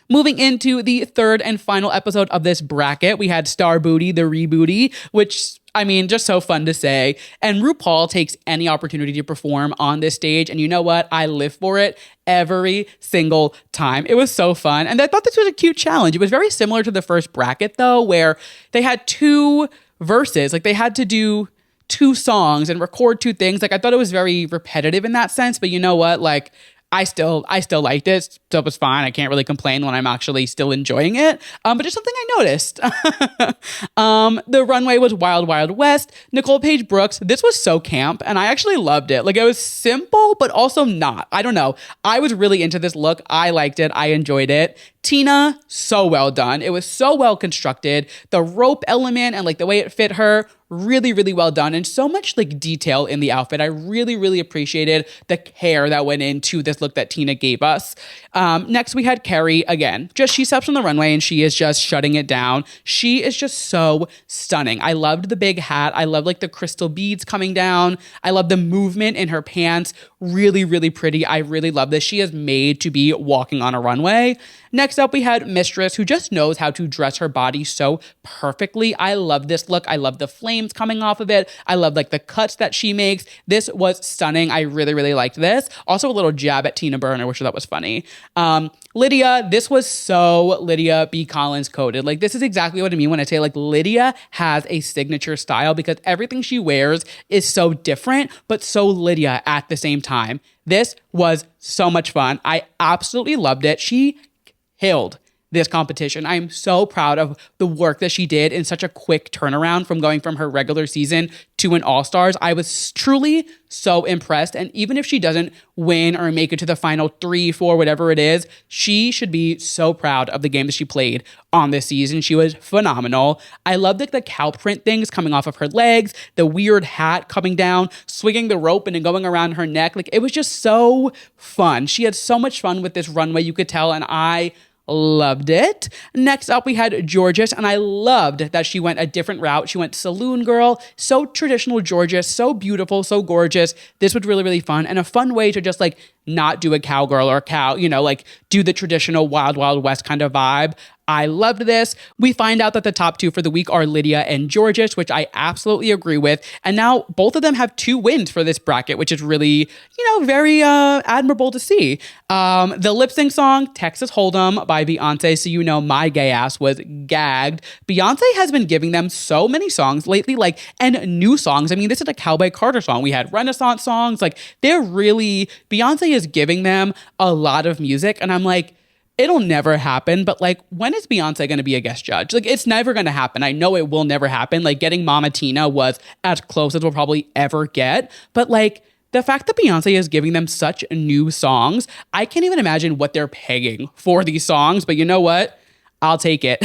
Moving into the third and final episode of this bracket, we had Star Booty, the Rebooty, which, I mean, just so fun to say. And RuPaul takes any opportunity to perform on this stage. And you know what? I live for it every single time. It was so fun. And I thought this was a cute challenge. It was very similar to the first bracket, though, where they had two verses. Like, they had to do two songs and record two things. Like, I thought it was very repetitive in that sense. But you know what? Like, I still liked it, so it was fine. I can't really complain when I'm actually still enjoying it. But just something I noticed. The runway was Wild Wild West. Nicole Paige Brooks, this was so camp, and I actually loved it. Like, it was simple, but also not. I don't know. I was really into this look. I liked it. I enjoyed it. Tina, so well done. It was so well constructed. The rope element and like the way it fit her, really, really well done. And so much like detail in the outfit. I really, really appreciated the care that went into this look that Tina gave us. Next, we had Carrie again. She steps on the runway and she is just shutting it down. She is just so stunning. I loved the big hat. I love like the crystal beads coming down. I love the movement in her pants. Really, really pretty. I really love this. She is made to be walking on a runway. Next up, we had Mistress, who just knows how to dress her body so perfectly. I love this look. I love the flames coming off of it. I love like the cuts that she makes. This was stunning. I really, really liked this. Also a little jab at Tina Burner, which I thought was funny. Lydia, this was so Lydia B. Collins coded. Like, this is exactly what I mean when I say like Lydia has a signature style because everything she wears is so different, but so Lydia at the same time. This was so much fun. I absolutely loved it. She killed this competition. I am so proud of the work that she did in such a quick turnaround from going from her regular season to an All-Stars. I was truly so impressed. And even if she doesn't win or make it to the final 3, 4, whatever it is, she should be so proud of the game that she played on this season. She was phenomenal. I loved the cow print things coming off of her legs, the weird hat coming down, swinging the rope and then going around her neck. Like, it was just so fun. She had so much fun with this runway, you could tell. And I Loved it. Next up, we had Gorgeous, and I loved that she went a different route. She went saloon girl, so traditional Gorgeous, so beautiful, so gorgeous. This was really, really fun, and a fun way to just like not do a cowgirl or cow, like do the traditional Wild Wild West kind of vibe. I loved this. We find out that the top two for the week are Lydia and Gorgeous, which I absolutely agree with. And now both of them have 2 wins for this bracket, which is really, very admirable to see. The lip sync song, Texas Hold'em by Beyonce. So, my gay ass was gagged. Beyonce has been giving them so many songs lately, and new songs. I mean, this is a Cowboy Carter song. We had Renaissance songs. Beyonce is giving them a lot of music. And I'm like, it'll never happen, but when is Beyonce going to be a guest judge? It's never going to happen. I know it will never happen. Getting Mama Tina was as close as we'll probably ever get. But the fact that Beyonce is giving them such new songs, I can't even imagine what they're paying for these songs. But you know what? I'll take it.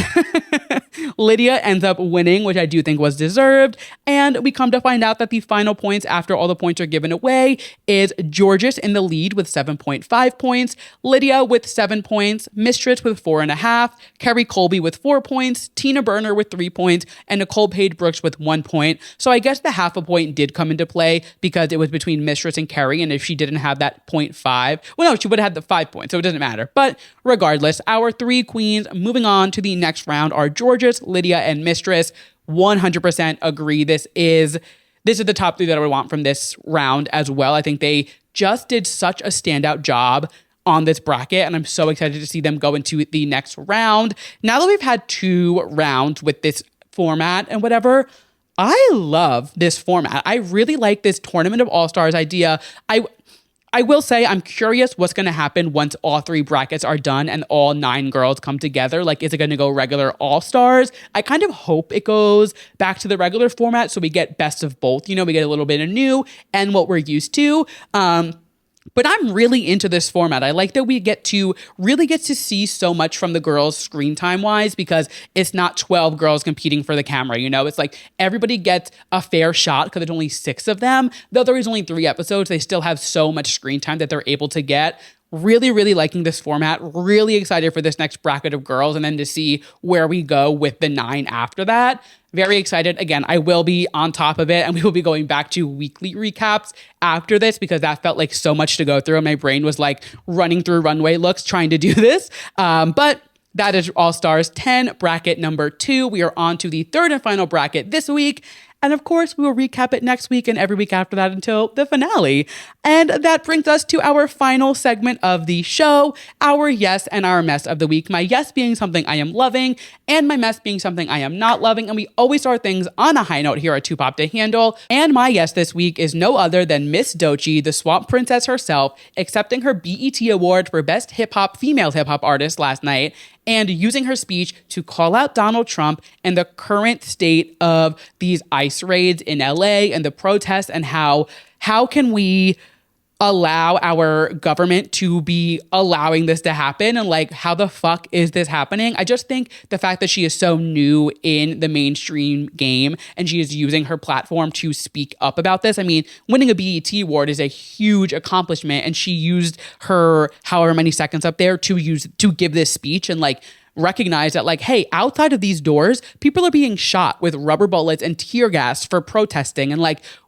Lydia ends up winning, which I do think was deserved. And we come to find out that the final points after all the points are given away is Gorgeous in the lead with 7.5 points, Lydia with 7 points, Mistress with 4.5, Kerry Colby with 4 points, Tina Burner with 3 points, and Nicole Page Brooks with 1 point. So I guess the half a point did come into play because it was between Mistress and Kerry. And if she didn't have that 0.5, well, no, she would have had the 5 points. So it doesn't matter. But regardless, our 3 queens moving on to the next round are Gorgeous, Lydia, and Mistress. 100% agree. This is the top 3 that I would want from this round as well. I think they just did such a standout job on this bracket, and I'm so excited to see them go into the next round. Now that we've had 2 rounds with this format and whatever, I love this format. I really like this Tournament of All-Stars idea. I will say I'm curious what's going to happen once all 3 brackets are done and all 9 girls come together. Is it going to go regular All-Stars? I kind of hope it goes back to the regular format so we get best of both. We get a little bit of new and what we're used to. But I'm really into this format. I like that we get to see so much from the girls screen time wise, because it's not 12 girls competing for the camera. It's everybody gets a fair shot because there's only 6 of them. Though there is only 3 episodes, they still have so much screen time that they're able to get. Really, really liking this format. Really excited for this next bracket of girls and then to see where we go with the 9 after that. Very excited. Again, I will be on top of it and we will be going back to weekly recaps after this because that felt like so much to go through. My brain was running through runway looks trying to do this. But that is All Stars 10 bracket number 2. We are on to the 3rd and final bracket this week. And of course, we will recap it next week and every week after that until the finale. And that brings us to our final segment of the show, our yes and our mess of the week. My yes being something I am loving and my mess being something I am not loving. And we always start things on a high note here at Too Pop to Handle. And my yes this week is no other than Miss Doechii, the Swamp Princess herself, accepting her BET Award for Best Female Hip Hop Artist last night, and using her speech to call out Donald Trump and the current state of these ICE raids in LA and the protests, and how can we allow our government to be allowing this to happen, and how the fuck is this happening? I just think the fact that she is so new in the mainstream game and she is using her platform to speak up about this. I mean, winning a BET award is a huge accomplishment, and she used her however many seconds up there to give this speech and recognize that hey, outside of these doors, people are being shot with rubber bullets and tear gas for protesting, and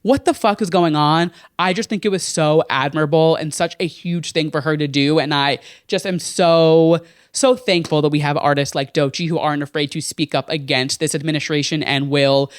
what the fuck is going on? I just think it was so admirable and such a huge thing for her to do, and I just am so thankful that we have artists like Doechii who aren't afraid to speak up against this administration and will,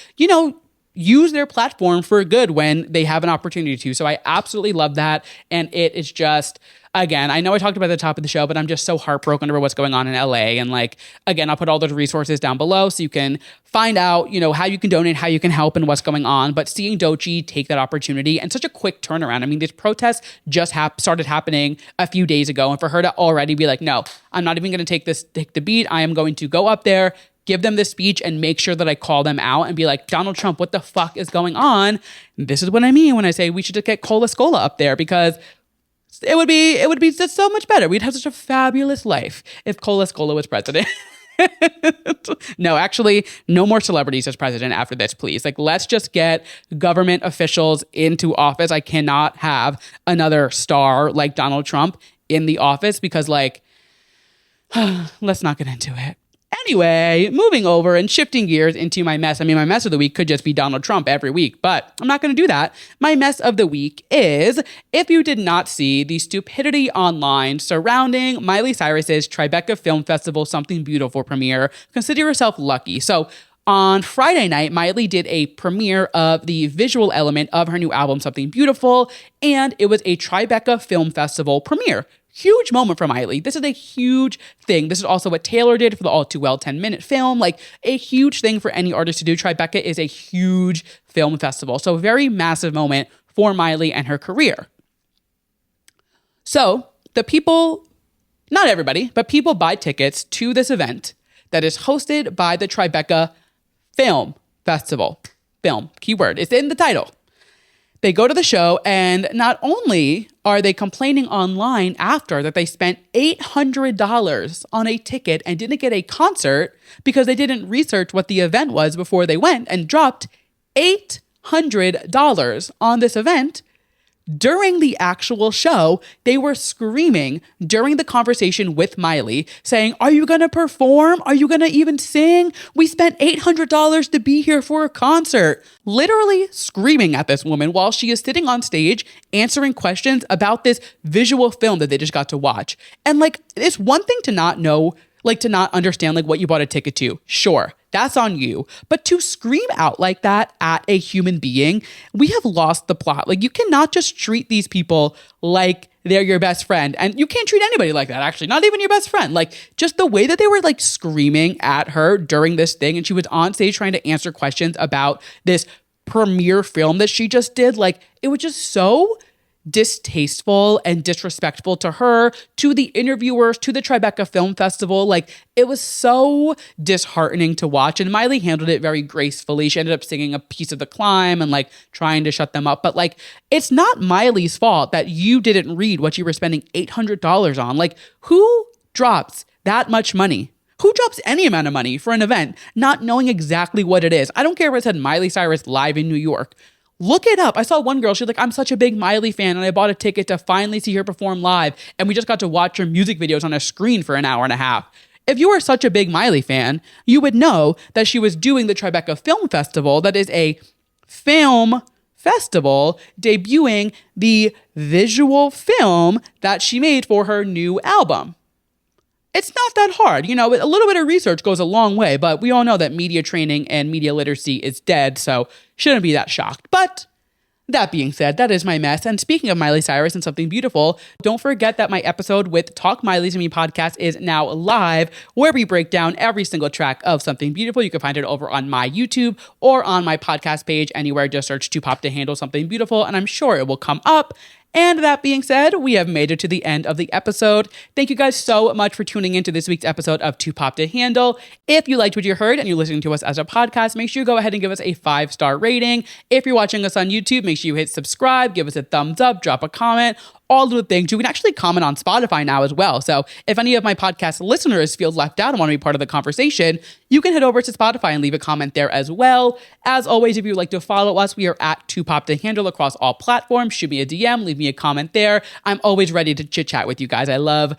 use their platform for good when they have an opportunity to. So I absolutely love that, and it is just, again, I know I talked about it at the top of the show, but I'm just so heartbroken over what's going on in LA. And again, I'll put all those resources down below so you can find out, how you can donate, how you can help, and what's going on. But seeing Doechii take that opportunity and such a quick turnaround. I mean, these protests just started happening a few days ago. And for her to already be no, I'm not even going to take the beat. I am going to go up there, give them this speech, and make sure that I call them out and be Donald Trump, what the fuck is going on? And this is what I mean when I say we should just get Cole Escola up there, because it would be just so much better. We'd have such a fabulous life if Cole Escola was president. No, actually, no more celebrities as president after this, please. Let's just get government officials into office. I cannot have another star like Donald Trump in the office because Let's not get into it. Anyway, moving over and shifting gears into my mess. I mean, my mess of the week could just be Donald Trump every week, but I'm not going to do that. My mess of the week is, if you did not see the stupidity online surrounding Miley Cyrus's Tribeca Film Festival Something Beautiful premiere, consider yourself lucky. So on Friday night, Miley did a premiere of the visual element of her new album, Something Beautiful, and it was a Tribeca Film Festival premiere. Huge moment for Miley. This is a huge thing. This is also what Taylor did for the All Too Well 10-minute film. Like, a huge thing for any artist to do. Tribeca is a huge film festival. So, very massive moment for Miley and her career. So, the people, not everybody, but people buy tickets to this event that is hosted by the Tribeca Film Festival. Film, keyword. It's in the title. They go to the show, and not only are they complaining online after that they spent $800 on a ticket and didn't get a concert because they didn't research what the event was before they went and dropped $800 on this event. During the actual show, they were screaming during the conversation with Miley, saying, "Are you going to perform? Are you going to even sing? We spent $800 to be here for a concert." Literally screaming at this woman while she is sitting on stage answering questions about this visual film that they just got to watch. And like, it's one thing to not know, like to not understand like what you bought a ticket to. Sure, that's on you. But to scream out like that at a human being, we have lost the plot. Like, you cannot just treat these people like they're your best friend. And you can't treat anybody like that, actually, not even your best friend. Like, just the way that they were like screaming at her during this thing, and she was on stage trying to answer questions about this premiere film that she just did. Like, it was just so distasteful and disrespectful to her, to the interviewers, to the Tribeca Film Festival. Like, it was so disheartening to watch. And Miley handled it very gracefully. She ended up singing a piece of The Climb and like trying to shut them up. But like, it's not Miley's fault that you didn't read what you were spending $800 on. Like, who drops that much money? Who drops any amount of money for an event not knowing exactly what it is? I don't care if it said Miley Cyrus live in New York. Look it up. I saw one girl, she's like, "I'm such a big Miley fan and I bought a ticket to finally see her perform live. And we just got to watch her music videos on a screen for an hour and a half." If you are such a big Miley fan, you would know that she was doing the Tribeca Film Festival. That is a film festival debuting the visual film that she made for her new album. It's not that hard. You know, a little bit of research goes a long way, but we all know that media training and media literacy is dead, so shouldn't be that shocked. But that being said, that is my mess. And speaking of Miley Cyrus and Something Beautiful, don't forget that my episode with Talk Miley to Me podcast is now live, where we break down every single track of Something Beautiful. You can find it over on my YouTube or on my podcast page. Anywhere, just search Too Pop to Handle Something Beautiful, and I'm sure it will come up. And that being said, we have made it to the end of the episode. Thank you guys so much for tuning into this week's episode of Too Pop to Handle. If you liked what you heard and you're listening to us as a podcast, make sure you go ahead and give us a 5-star rating. If you're watching us on YouTube, make sure you hit subscribe, give us a thumbs up, drop a comment, all of the things. You can actually comment on Spotify now as well. So if any of my podcast listeners feel left out and want to be part of the conversation, you can head over to Spotify and leave a comment there as well. As always, if you'd like to follow us, we are at Too Pop to Handle across all platforms. Shoot me a DM, leave me a comment there. I'm always ready to chit chat with you guys. I love,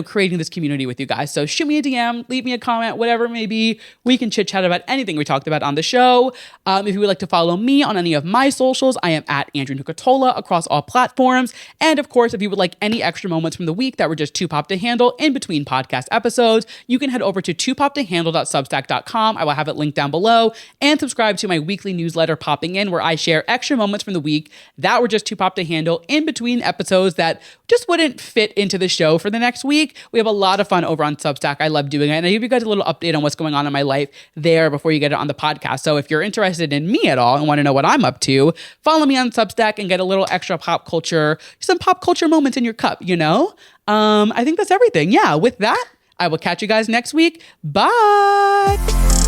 creating this community with you guys. So shoot me a DM, leave me a comment, whatever it may be. We can chit chat about anything we talked about on the show. If you would like to follow me on any of my socials, I am at Andrew Nucatola across all platforms. And of course, if you would like any extra moments from the week that were just too pop to handle in between podcast episodes, you can head over to toopoptohandle.substack.com. I will have it linked down below, and subscribe to my weekly newsletter Popping In, where I share extra moments from the week that were just too pop to handle in between episodes that just wouldn't fit into the show for the next week. We have a lot of fun over on Substack. I love doing it. And I give you guys a little update on what's going on in my life there before you get it on the podcast. So if you're interested in me at all and want to know what I'm up to, follow me on Substack and get a little extra pop culture, some pop culture moments in your cup, you know? I think that's everything. Yeah, with that, I will catch you guys next week. Bye.